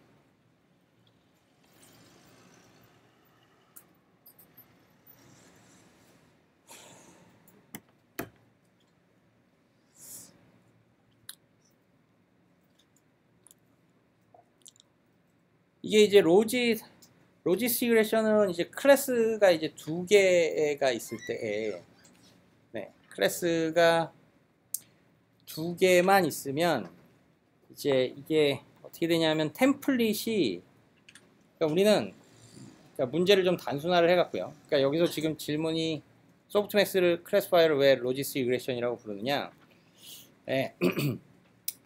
이게 이제 로지스 리그레션은 이제 클래스가 이제 2개가 있을 때에 클래스가 2개만 있으면 이제 이게 어떻게 되냐면 템플릿이 그러니까 우리는 그러니까 문제를 좀 단순화를 해갖고요. 그러니까 여기서 지금 질문이 소프트맥스를 클래스파이어를 왜 로지스 리그레션이라고 부르느냐?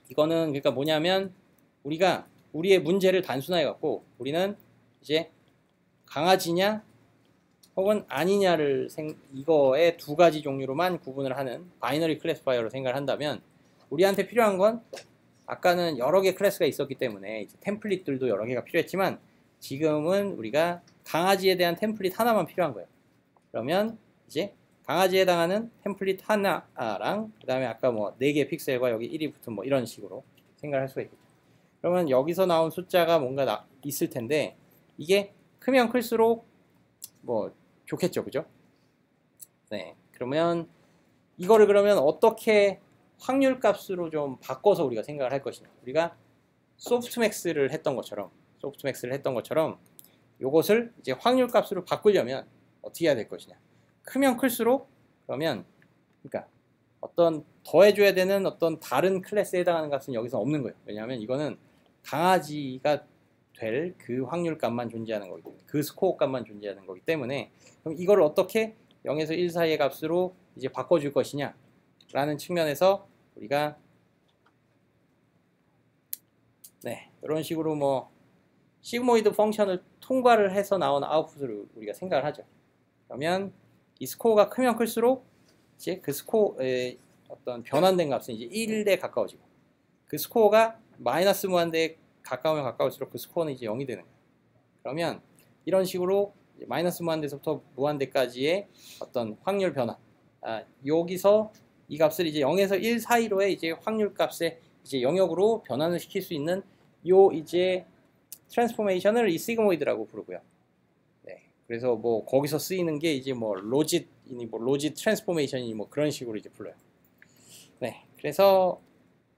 이거는 그러니까 뭐냐면 우리가 우리의 문제를 단순화해갖고 우리는 이제 강아지냐 혹은 아니냐를 이거의 2가지 종류로만 구분을 하는 바이너리 클래스파이어로 생각을 한다면 우리한테 필요한 건 아까는 여러 개 클래스가 있었기 때문에 이제 템플릿들도 여러 개가 필요했지만 지금은 우리가 강아지에 대한 템플릿 하나만 필요한 거예요. 그러면 이제 강아지에 해당하는 템플릿 하나랑 그 다음에 아까 뭐 4개 픽셀과 여기 1이 붙은 뭐 이런 식으로 생각을 할 수가 있겠죠. 그러면 여기서 나온 숫자가 뭔가 있을 텐데 이게 크면 클수록 뭐 좋겠죠, 그죠? 네, 그러면 이거를 그러면 어떻게 확률 값으로 좀 바꿔서 우리가 생각을 할 것이냐? 우리가 소프트맥스를 했던 것처럼 요것을 이제 확률 값으로 바꾸려면 어떻게 해야 될 것이냐? 크면 클수록 그러면 그러니까 어떤 더해줘야 되는 어떤 다른 클래스에 해당하는 값은 여기서 없는 거예요. 왜냐하면 이거는 강아지가 될 그 확률 값만 존재하는 거기 때문에 그 스코어 값만 존재하는 거기 때문에 그럼 이걸 어떻게 0에서 1 사이의 값으로 이제 바꿔줄 것이냐 라는 측면에서 우리가 이런 식으로 뭐 시그모이드 펑션을 통과를 해서 나온 아웃풋을 우리가 생각을 하죠. 그러면 이 스코어가 크면 클수록 이제 그 스코어 어떤 변환된 값은 이제 1에 가까워지고 그 스코어가 마이너스 무한대에 가까우면 가까울수록 그 스코어는 이제 0이 되는 거예요. 그러면 이런 식으로 마이너스 무한대에서부터 무한대까지의 어떤 확률 변화. 여기서 이 값을 이제 0에서 1 사이로의 이제 확률 값에 이제 영역으로 변환을 시킬 수 있는 요 이제 트랜스포메이션을 이 시그모이드라고 부르고요. 네. 그래서 뭐 거기서 쓰이는 게 이제 뭐 로짓이니 뭐 로짓 트랜스포메이션이 뭐 그런 식으로 이제 불러요. 네. 그래서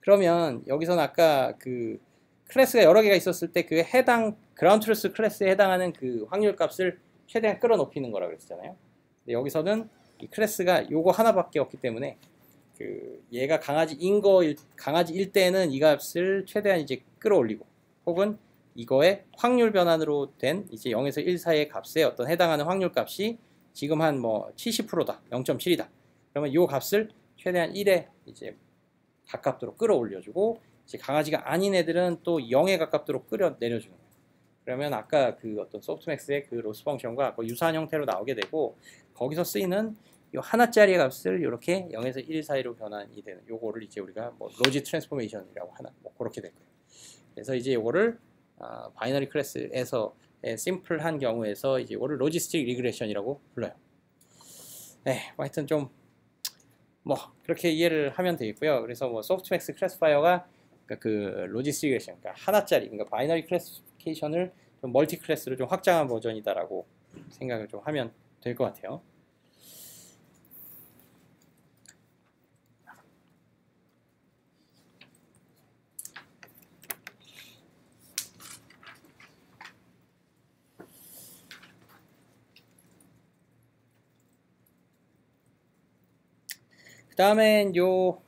그러면 여기서는 아까 그 클래스가 여러 개가 있었을 때 그 해당 그라운드 트루스 클래스에 해당하는 그 확률 값을 최대한 끌어높이는 거라고 그랬잖아요. 근데 여기서는 이 클래스가 요거 하나밖에 없기 때문에 그 얘가 강아지일 때는 이 값을 최대한 이제 끌어올리고 혹은 이거의 확률 변환으로 된 이제 0에서 1 사이의 값에 어떤 해당하는 확률 값이 지금 한 뭐 70%다, 0.7이다. 그러면 요 값을 최대한 1에 이제 가깝도록 끌어올려주고 이제 강아지가 아닌 애들은 또 0에 가깝도록 끌어 내려주는 거예요. 그러면 아까 그 어떤 소프트맥스의 그 로스 펑션과 유사한 형태로 나오게 되고 거기서 쓰이는 요 하나짜리의 값을 이렇게 0에서 1 사이로 변환이 되는 요거를 이제 우리가 뭐 로지 트랜스포메이션이라고 하나 뭐 그렇게 될 거예요. 그래서 이제 요거를 바이너리 클래스에서 심플한 경우에서 이제 이거를 로지스틱 리그레션이라고 불러요. 네, 하여튼 좀 뭐 그렇게 이해를 하면 되겠고요. 그래서 뭐 소프트맥스 클래스파이어가 그 로지스틱 리그레션, 그러니까 하나짜리, 그러니까 바이너리 클래시피케이션을 좀 멀티 클래스로 좀 확장한 버전이다라고 생각을 좀 하면 될 것 같아요. 그 다음엔 요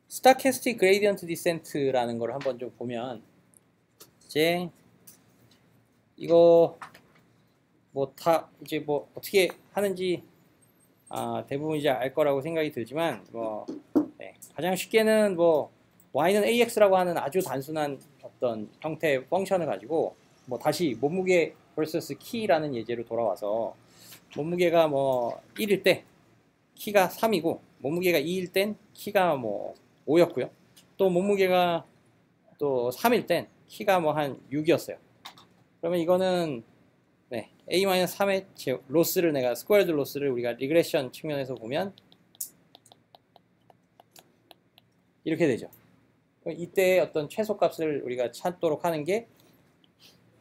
스타캐스틱 그레이디언트 디센트라는 걸 한번 좀 보면 이제 이거 뭐 다 이제 뭐 어떻게 하는지 대부분 이제 알 거라고 생각이 들지만 뭐 네, 가장 쉽게는 뭐 y는 ax라고 하는 아주 단순한 어떤 형태의 펑션을 가지고 뭐 다시 몸무게 vs 키라는 예제로 돌아와서 몸무게가 뭐 1일 때 키가 3이고 몸무게가 2일 땐 키가 뭐 5였고요. 또 몸무게가 또 3일 땐 키가 뭐 한 6이었어요. 그러면 이거는 네, a-3의 로스를 내가 스퀘어드 로스를 우리가 리그레션 측면에서 보면 이렇게 되죠. 이때의 어떤 최소값을 우리가 찾도록 하는 게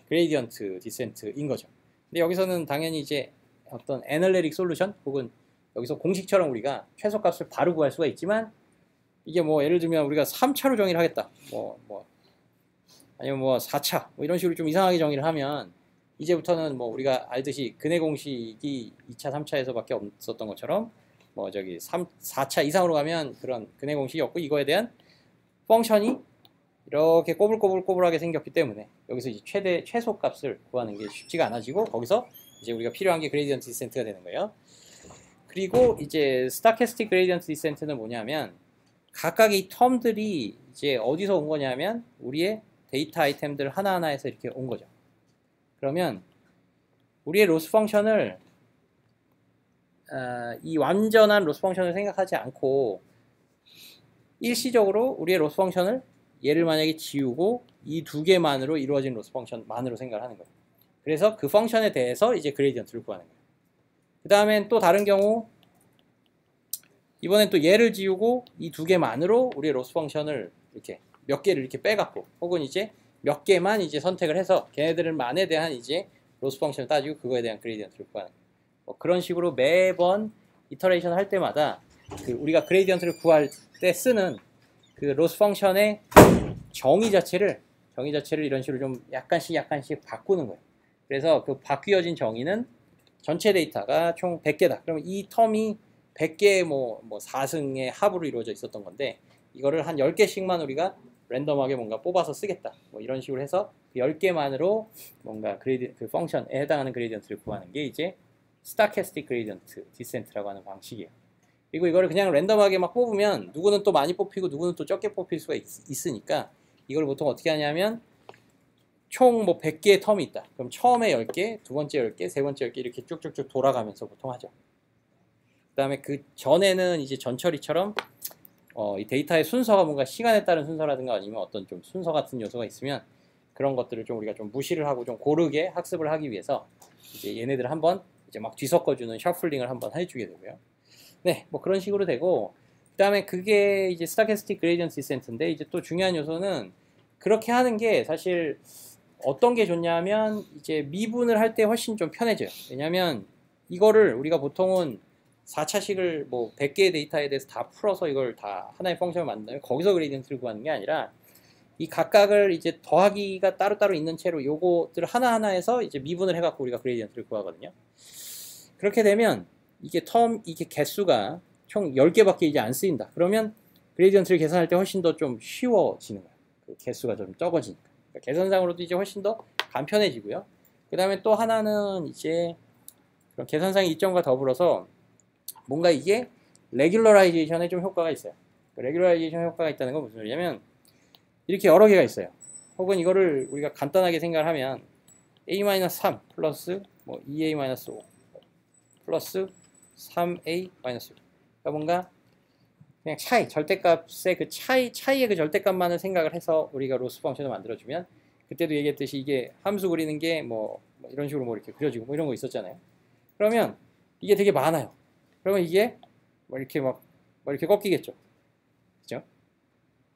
그레이디언트 디센트인 거죠. 근데 여기서는 당연히 이제 어떤 애널리틱 솔루션 혹은 여기서 공식처럼 우리가 최소값을 바로 구할 수가 있지만 이게 뭐 예를 들면 우리가 3차로 정의를 하겠다. 아니면 뭐 4차 뭐 이런 식으로 좀 이상하게 정의를 하면 이제부터는 뭐 우리가 알듯이 근해 공식이 2차, 3차에서밖에 없었던 것처럼 뭐 저기 4차 이상으로 가면 그런 근해 공식이 없고 이거에 대한 펑션이 이렇게 꼬불꼬불꼬불하게 생겼기 때문에 여기서 이제 최소값을 구하는 게 쉽지가 않아지고 거기서 이제 우리가 필요한 게 그레이디언트 디센트가 되는 거예요. 그리고 이제 스타캐스틱 그레이디언트 디센트는 뭐냐면 각각의 텀들이 이제 어디서 온 거냐면 우리의 데이터 아이템들 하나하나에서 이렇게 온 거죠. 그러면 우리의 로스 펑션을 이 완전한 로스 펑션을 생각하지 않고 일시적으로 우리의 로스 펑션을 얘를 만약에 지우고 이 두 개만으로 이루어진 로스 펑션만으로 생각을 하는 거예요. 그래서 그 펑션에 대해서 이제 그레이디언트를 구하는 거예요. 그 다음엔 또 다른 경우 이번엔 또 얘를 지우고 이 두 개만으로 우리의 로스 펑션을 이렇게 몇 개를 이렇게 빼갖고 혹은 이제 몇 개만 이제 선택을 해서 걔네들만에 대한 이제 로스 펑션을 따지고 그거에 대한 그레이디언트를 구하는 거예요. 뭐 그런 식으로 매번 이터레이션 할 때마다 그 우리가 그레이디언트를 구할 때 쓰는 그 로스 펑션의 정의 자체를 이런 식으로 좀 약간씩 바꾸는 거예요. 그래서 그 바뀌어진 정의는 전체 데이터가 총 100개다. 그러면 이 텀이 100개의 뭐 4승의 합으로 이루어져 있었던 건데 이거를 한 10개씩만 우리가 랜덤하게 뭔가 뽑아서 쓰겠다. 뭐 이런 식으로 해서 그 10개만으로 뭔가 그 펑션에 해당하는 그레이디언트를 구하는 게 이제 스타캐스틱 그레이디언트 디센트라고 하는 방식이에요. 그리고 이거를 그냥 랜덤하게 막 뽑으면 누구는 또 많이 뽑히고 누구는 또 적게 뽑힐 수가 있으니까 이걸 보통 어떻게 하냐면 총 뭐 100개의 텀이 있다. 그럼 처음에 10개, 두 번째 10개, 세 번째 10개 이렇게 쭉쭉쭉 돌아가면서 보통 하죠. 그 다음에 그 전에는 이제 전처리처럼 이 데이터의 순서가 뭔가 시간에 따른 순서라든가 아니면 어떤 좀 순서 같은 요소가 있으면 그런 것들을 좀 우리가 좀 무시를 하고 좀 고르게 학습을 하기 위해서 이제 얘네들을 한번 이제 막 뒤섞어주는 셔플링을 한번 해주게 되고요. 네, 뭐 그런 식으로 되고, 그 다음에 그게 이제 스타캐스틱 그레이디언트 디센트인데, 이제 또 중요한 요소는 그렇게 하는 게 사실 어떤 게 좋냐면 이제 미분을 할 때 훨씬 좀 편해져요. 왜냐면 이거를 우리가 보통은 4차식을 뭐 100개의 데이터에 대해서 다 풀어서 이걸 다 하나의 펑션을 만들면 거기서 그레이디언트를 구하는 게 아니라 이 각각을 이제 더하기가 따로따로 있는 채로 요거들 하나하나에서 이제 미분을 해갖고 우리가 그레이디언트를 구하거든요. 그렇게 되면 이게 개수가 총 10개밖에 이제 안 쓰인다. 그러면 그레이디언트를 계산할 때 훨씬 더 좀 쉬워지는 거예요. 그 개수가 좀 적어지니까. 그러니까 계산상으로도 이제 훨씬 더 간편해지고요. 그 다음에 또 하나는 이제 그런 계산상의 이점과 더불어서 뭔가 이게 레귤러라이제이션에 좀 효과가 있어요. 레귤러라이제이션 효과가 있다는 건 무슨 소리냐면 이렇게 여러 개가 있어요. 혹은 이거를 우리가 간단하게 생각을 하면 a-3 플러스 뭐 2a-5 플러스 3a-6 그러니까 뭔가 그냥 절대값의 그 차이의 그 절대값만을 생각을 해서 우리가 로스 펑션을 만들어주면 그때도 얘기했듯이 이게 함수 그리는 게 뭐 이런 식으로 뭐 이렇게 그려지고 뭐 이런 거 있었잖아요. 그러면 이게 되게 많아요. 그러면 이게 뭐 이렇게 뭐 이렇게 꺾이겠죠. 그죠?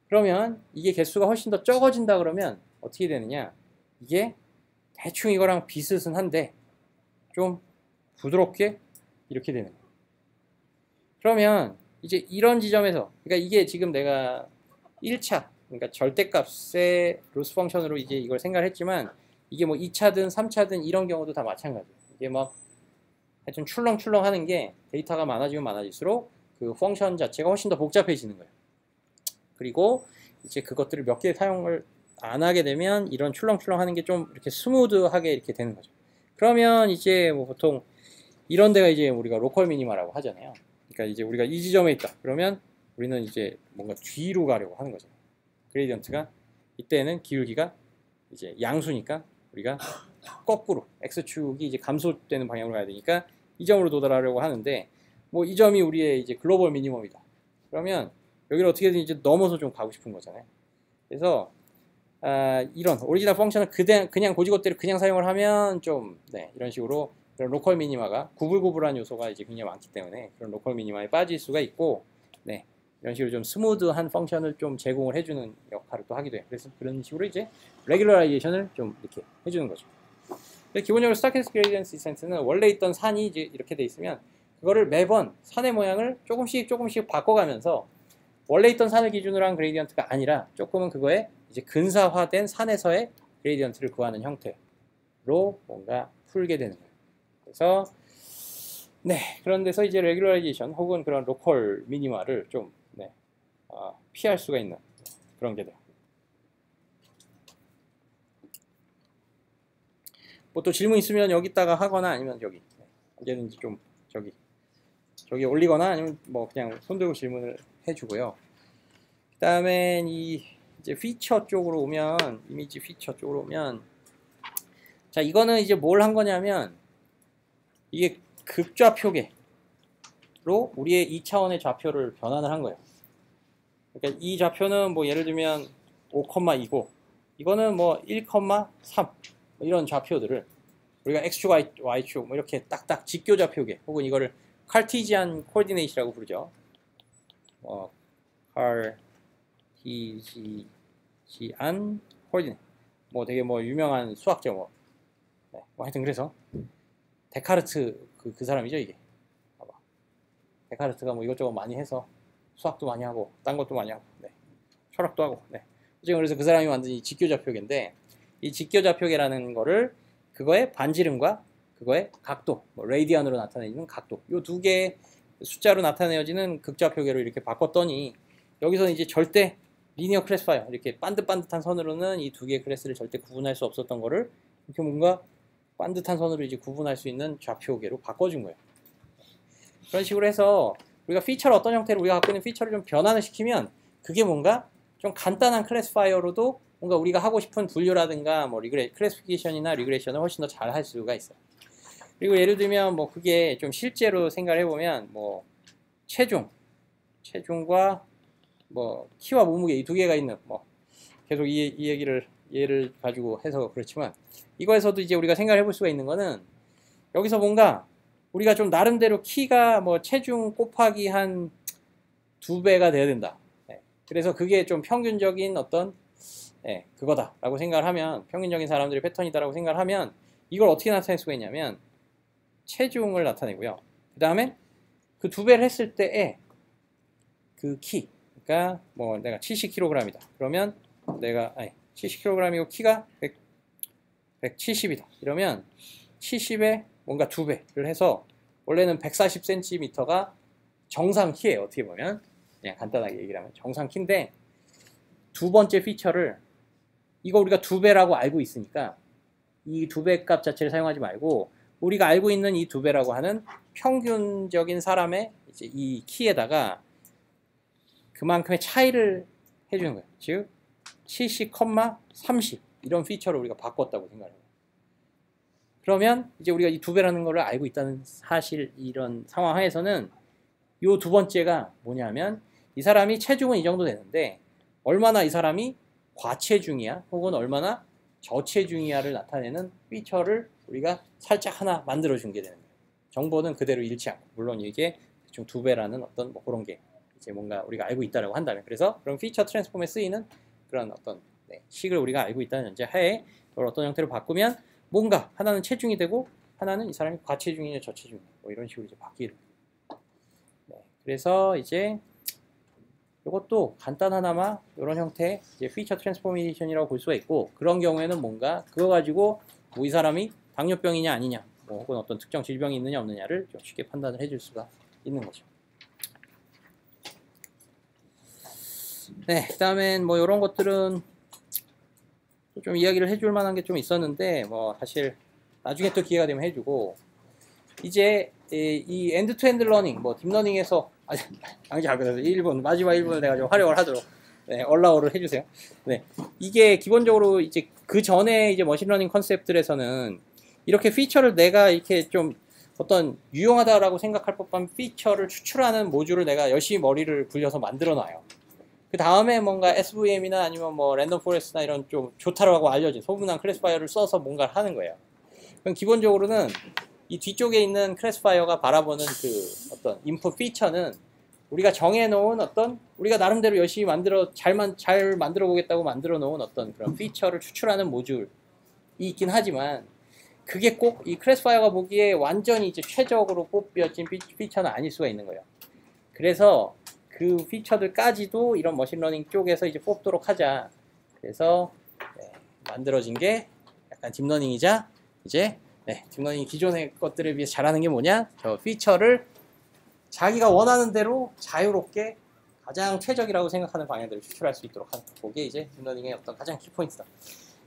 그러면 이게 개수가 훨씬 더 적어진다 그러면 어떻게 되느냐? 이게 대충 이거랑 비슷은 한데 좀 부드럽게 이렇게 되는 거예요. 그러면 이제 이런 지점에서 그러니까 이게 지금 내가 1차 그러니까 절대값의 로스 펑션으로 이제 이걸 생각을 했지만 이게 뭐 2차든 3차든 이런 경우도 다 마찬가지예요. 이게 막 하여튼 출렁출렁 하는 게 데이터가 많아지면 많아질수록 그 펑션 자체가 훨씬 더 복잡해지는 거예요. 그리고 이제 그것들을 몇 개 사용을 안 하게 되면 이런 출렁출렁 하는 게 좀 이렇게 스무드하게 이렇게 되는 거죠. 그러면 이제 뭐 보통 이런 데가 이제 우리가 로컬 미니마라고 하잖아요. 그러니까 이제 우리가 이 지점에 있다. 그러면 우리는 이제 뭔가 뒤로 가려고 하는 거죠. 그레이디언트가 이때는 기울기가 이제 양수니까 우리가 거꾸로 x축이 이제 감소되는 방향으로 가야 되니까 이 점으로 도달하려고 하는데 뭐 이 점이 우리의 이제 글로벌 미니멈이다. 그러면 여기를 어떻게든 이제 넘어서 좀 가고 싶은 거잖아요. 그래서 이런 오리지널 펑션을 그냥 고지것대로 그냥 사용을 하면 좀 이런 식으로 그런 로컬 미니마가 구불구불한 요소가 이제 굉장히 많기 때문에 그런 로컬 미니마에 빠질 수가 있고 이런 식으로 좀 스무드한 펑션을 좀 제공을 해주는 역할을 또 하기도 해요. 그래서 그런 식으로 이제 레귤러라이제이션을 좀 이렇게 해주는 거죠. 기본적으로 스타캐스틱 그레이디언트 디센트는 원래 있던 산이 이제 이렇게 돼 있으면 그거를 매번 산의 모양을 조금씩 바꿔가면서 원래 있던 산을 기준으로 한 그레이디언트가 아니라 조금은 그거에 이제 근사화된 산에서의 그레이디언트를 구하는 형태로 뭔가 풀게 되는 거예요. 그래서 그런 데서 이제 레귤러라이제이션 혹은 그런 로컬 미니마를 좀 피할 수가 있는 그런 게 돼요. 뭐 또 질문 있으면 여기다가 하거나 아니면 여기 언제든지 좀 저기 올리거나 아니면 뭐 그냥 손들고 질문을 해주고요. 그 다음에 이제 피처 쪽으로 오면 이미지 피처 쪽으로 오면 자 이거는 이제 뭘 한 거냐면 이게 극좌표계로 우리의 2차원의 좌표를 변환을 한 거예요. 그러니까 이 좌표는 뭐 예를 들면 5,2고 이거는 뭐 1,3 뭐 이런 좌표들을 우리가 x축, y축 뭐 이렇게 딱딱 직교 좌표계 혹은 이거를 카르티지안 코디네이트라고 부르죠. 카르티지안 코디네이트 뭐 되게 뭐 유명한 수학자 뭐 하여튼 그래서 데카르트 그 사람이죠 이게. 봐봐. 데카르트가 뭐 이것저것 많이 해서 수학도 많이 하고 딴 것도 많이 하고 철학도 하고 지금 그래서 그 사람이 만든 이 직교좌표계인데 이 직교좌표계라는 거를 그거의 반지름과 그거의 각도 뭐 레이디안으로 나타내는 각도 요 두 개의 숫자로 나타내어지는 극좌표계로 이렇게 바꿨더니 여기서 이제 절대 리니어 클래스파이어 이렇게 반듯반듯한 선으로는 이 두 개의 클래스를 절대 구분할 수 없었던 거를 이렇게 뭔가 반듯한 선으로 이제 구분할 수 있는 좌표계로 바꿔준 거예요. 그런 식으로 해서 우리가 피처를 어떤 형태로 우리가 갖고 있는 피처를 좀 변환을 시키면 그게 뭔가 좀 간단한 클래스파이어로도 뭔가 우리가 하고 싶은 분류라든가 뭐 클래시피케이션이나 리그레이션을 훨씬 더 잘 할 수가 있어요. 그리고 예를 들면 뭐 그게 좀 실제로 생각을 해보면 뭐 체중과 뭐 키와 몸무게 이 두 개가 있는 뭐 계속 이 얘기를 예를 가지고 해서 그렇지만 이거에서도 이제 우리가 생각을 해볼 수가 있는 거는 여기서 뭔가 우리가 좀 나름대로 키가 뭐 체중 곱하기 한 2배가 돼야 된다. 그래서 그게 좀 평균적인 어떤 그거다라고 생각을 하면 평균적인 사람들의 패턴이다라고 생각을 하면 이걸 어떻게 나타낼 수가 있냐면 체중을 나타내고요. 그 다음에 그 2배를 했을 때의 그 키, 그러니까 뭐 내가 70kg이다. 그러면 내가 70kg이고 키가 170이다. 이러면 70에 뭔가 2배를 해서 원래는 140cm가 정상 키예요. 어떻게 보면 그냥 간단하게 얘기를 하면 정상 키인데 두 번째 피처를 이거 우리가 2배라고 알고 있으니까 이 2배 값 자체를 사용하지 말고 우리가 알고 있는 이 2배라고 하는 평균적인 사람의 이제 이 키에다가 그만큼의 차이를 해주는 거예요. 즉 70,30 이런 피처를 우리가 바꿨다고 생각해요. 그러면 이제 우리가 이 2배라는 거를 알고 있다는 사실 이런 상황 하에서는 이 두 번째가 뭐냐면 이 사람이 체중은 이 정도 되는데 얼마나 이 사람이 과체중이야 혹은 얼마나 저체중이야를 나타내는 피처를 우리가 살짝 하나 만들어 준 게 되는 거예요. 정보는 그대로 잃지 않고 물론 이게 대충 2배라는 어떤 뭐 그런 게 이제 뭔가 우리가 알고 있다라고 한다면 그래서 그런 피처 트랜스폼에 쓰이는 그런 어떤 식을 우리가 알고 있다는 전제 하에 이걸 어떤 형태로 바꾸면 뭔가 하나는 체중이 되고 하나는 이 사람이 과체중이냐 저체중이냐 뭐 이런 식으로 이제 바뀌는 그래서 이제 이것도 간단하나마 이런 형태의 이제 피처 트랜스포메이션이라고 볼 수가 있고 그런 경우에는 뭔가 그거 가지고 뭐 이 사람이 당뇨병이냐 아니냐 뭐 혹은 어떤 특정 질병이 있느냐 없느냐를 좀 쉽게 판단을 해줄 수가 있는 거죠. 네, 그 다음엔 뭐 이런 것들은 좀 이야기를 해줄 만한 게 좀 있었는데 뭐 사실 나중에 또 기회가 되면 해주고 이제 이 엔드-투-엔드 러닝 뭐 딥러닝에서 양지 알거든요. 1분 마지막 1분을 내가 좀 활용을 하도록 얼라오를 해주세요. 네, 이게 기본적으로 이제 그 전에 이제 머신러닝 컨셉들에서는 이렇게 피처를 내가 이렇게 좀 어떤 유용하다라고 생각할 법한 피처를 추출하는 모듈을 내가 열심히 머리를 굴려서 만들어 놔요. 그 다음에 뭔가 SVM이나 아니면 뭐 랜덤 포레스트나 이런 좀 좋다라고 알려진 소문난 클래스파이어를 써서 뭔가를 하는 거예요. 그럼 기본적으로는 이 뒤쪽에 있는 클래스파이어가 바라보는 그 어떤 인풋 피처는 우리가 정해놓은 어떤 우리가 나름대로 열심히 잘 만들어 보겠다고 만들어 놓은 어떤 그런 피처를 추출하는 모듈이 있긴 하지만 그게 꼭 이 클래스파이어가 보기에 완전히 이제 최적으로 뽑혀진 피처는 아닐 수가 있는 거예요. 그래서 그 피처들까지도 이런 머신러닝 쪽에서 이제 뽑도록 하자. 그래서 만들어진 게 약간 딥러닝이자 이제 딥러닝 기존의 것들에 비해서 잘하는 게 뭐냐? 저 피처를 자기가 원하는 대로 자유롭게 가장 최적이라고 생각하는 방향들을 추출할 수 있도록 하는 거. 그게 이제 딥러닝의 어떤 가장 키포인트다.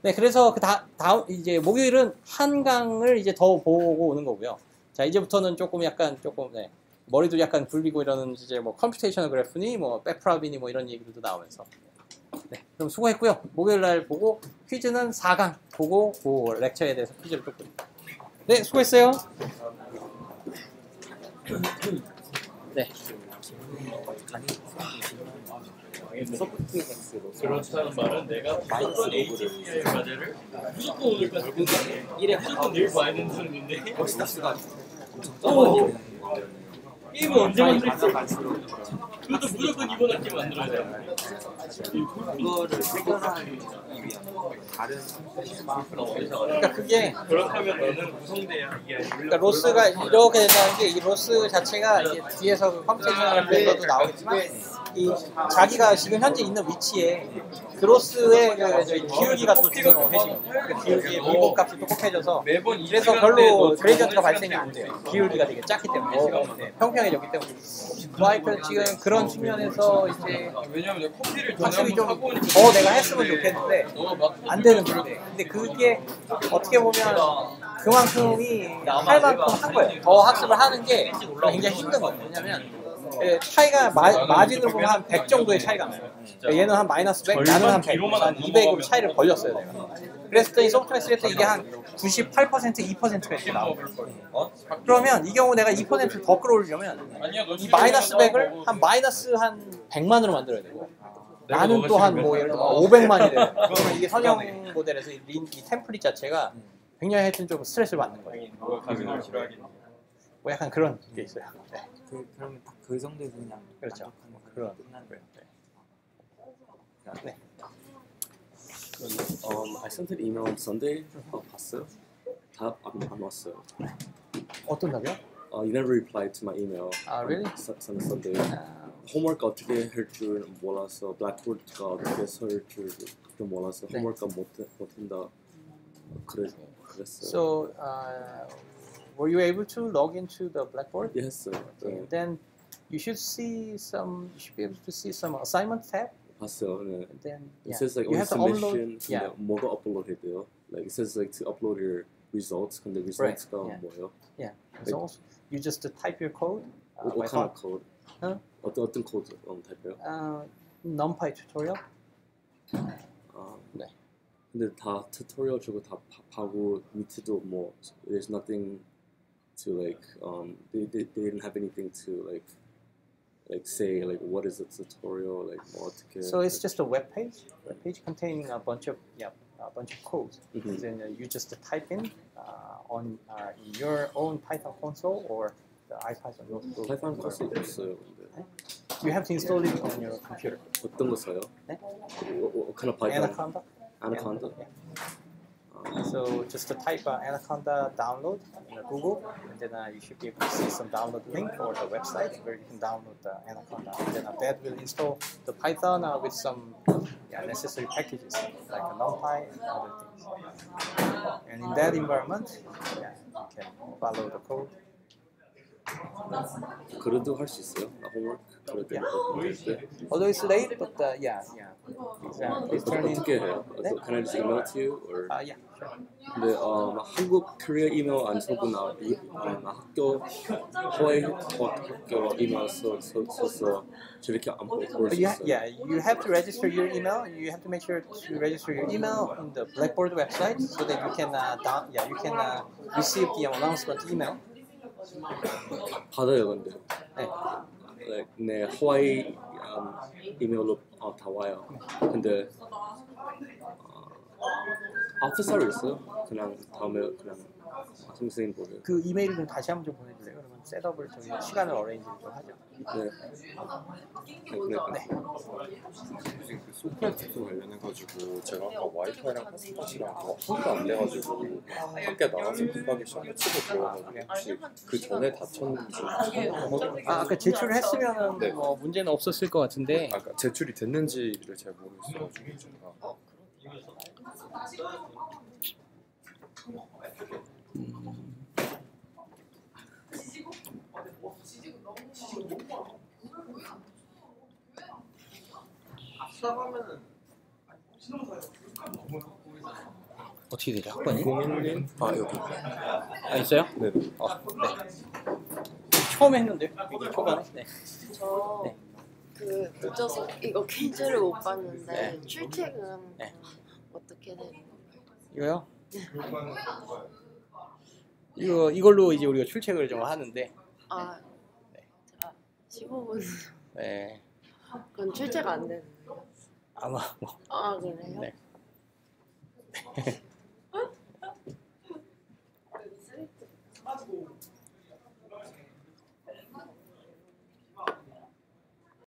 네, 그래서 그 다음 이제 목요일은 한 강을 이제 더 보고 오는 거고요. 자, 이제부터는 조금 머리도 약간 굴리고 이러는 이제 뭐 컴퓨테이셔널 그래프니 뭐 백프라비니 뭐 이런 얘기들도 나오면서. 네, 그럼 수고했고요. 목요일 날 보고 퀴즈는 4강 보고 그 렉처에 대해서 퀴즈를 또 보입니다. 네, 수고했어요. 네. 그렇다는 말은 내가 무조건 HTML 과제를 무조건 오늘 무조건 내일 봐야 된다는 건데 게임은 언제 만들었어? 그것도 무조건 이번 학기 만들어야 돼. 그거를 해결하기 위한 다른 그러니까 그게 그렇다면 너는 구성돼야 이게 아니라 그러니까 로스가 이렇게 된다는 게 이 로스 자체가 이제 뒤에서 그 컴퓨테이셔널 그래프도 나오겠지만 이 자기가 지금 현재 있는 위치에 그 로스의 그 기울기가 또 중요해지고 그 기울기의 미분 값이 또 곱해져서 그래서 별로 그레이디언트가 발생이 안 돼요. 기울기가 되게 작기 때문에 평평해졌기 때문에 와이프 지금 그런 측면에서 이제 왜냐면 내가 커피를 학습이 좀 더 내가 했으면 좋겠는데 안 되는 건데 근데 그게 어떻게 보면 그만큼이 할 만큼 한 거예요. 더 학습을 하는 게 굉장히 힘든 거예요. 왜냐면 차이가 마진으로 보면 한 100 정도의 차이가 나요. 얘는 한 마이너스 100, 나는 한 100, 한 200으로 차이를 벌렸어요 내가. 그랬더니 소프트웨어 했더니 이게 한 98%, 2%가 이렇게 나오고. 그러면 이 경우 내가 2%를 더 끌어올리려면 이 마이너스 100을 한 마이너스 한 100만으로 만들어야 되고 나는 또한 뭐 예를 들어 500만이 돼요. 그러면 이게 선형 모델에서 이 템플릿 자체가 굉장히 하여튼 좀 스트레스를 받는 거예요. 뭐 약간 그런 게 있어요. 네. 그러면 딱 그 정도에서 그냥 그렇죠. 그런 거예요. 네. I sent an email on Sunday. 봤어요? 답 안 왔어요. 어떤 답이요? You never replied to my email. Really? on Sunday. 홈워크 어떻게 할 줄 몰라서 블랙보드가 어떻게 설 줄 몰라서 네. 홈워크 못한다. 그랬어요. So, were you able to log into the Blackboard? Yes. Okay. Then you should be able to see some assignment tab. 봤어요. 네. And then It says like you on have to upload. submission. Yeah. 뭐가 업로드 해야 돼요? Like it says like to upload your results. 근데 results가 Yeah. 뭐예요? Yeah. So also, you just type your code. What kind of code? Huh? 어떤 코드 타입이요? NumPy tutorial. 네. 근데 다 튜토리얼 주고 다 하고 밑에도 뭐 there's nothing to like they didn't have anything to like say like what is the tutorial like 뭐 어떻게 So it's just a web page containing a bunch of codes. Mhm. Then you just type in on your own Python console or the IPython notebook. 파이썬 코스 없어요. 근데 You have to install it on your computer. 어떤 거 써요? 네? What kind of Python? Anaconda. Anaconda? Yeah. So just type Anaconda download in Google, and then you should be able to see some download link or the website where you can download the Anaconda. And then that will install the Python with some necessary packages like NumPy and other things. And in that environment, you can follow the code. 그래도 할 수 있어요? 홈워크 그래도 네. Although it's late, but please turn in. 어떻게 해요? 네? Can I just email to you or? Yeah, sure. 근데 한국 코리아 이메일 안 써구나. 학교 하와이 학교 이메일 써서 저렇게 안 볼 수 But 있어요. you have to register your email. You have to make sure to register your email in the Blackboard website so that you can receive the announcement email. 받아요 근데. 네. 네 하와이 이메일로 다 와요. 근데 아웃사이드 있어요? 그냥 다음에 그냥 선생님 보면. 그 이메일 좀 다시 한번 좀 보내주세요. 그러면 셋업을 좀 시간을 어레인지를 좀 하죠. 네. 요즘 그 소프트웨어 관련해가지고 제가 아까 와이파이랑 핫스팟이랑 하나도 안 돼가지고 밖에 나가서 급하게 셔츠 치고 들어가가지고 혹시 그 전에 다쳤는지 아까 제출을 했으면은 네. 뭐 문제는 없었을 것 같은데. 아까 제출이 됐는지를 잘 모르겠어가지고 제가 어떻게 되죠? 학번이? 01님? 아 여기 있어요? 네. 네. 처음 했는데요? 이게 초반에? 네. 저 네. 그 늦어서 이거 퀴즈를 못 봤는데 네. 출첵은 네. 어떻게 되는 건가요? 이거요? 이걸로 이제 우리가 출첵을 좀 하는데. 아, 네. 제가 15분 네. 그건 출첵 안 되는 거예요? 아마 뭐. 아 그래요? 네.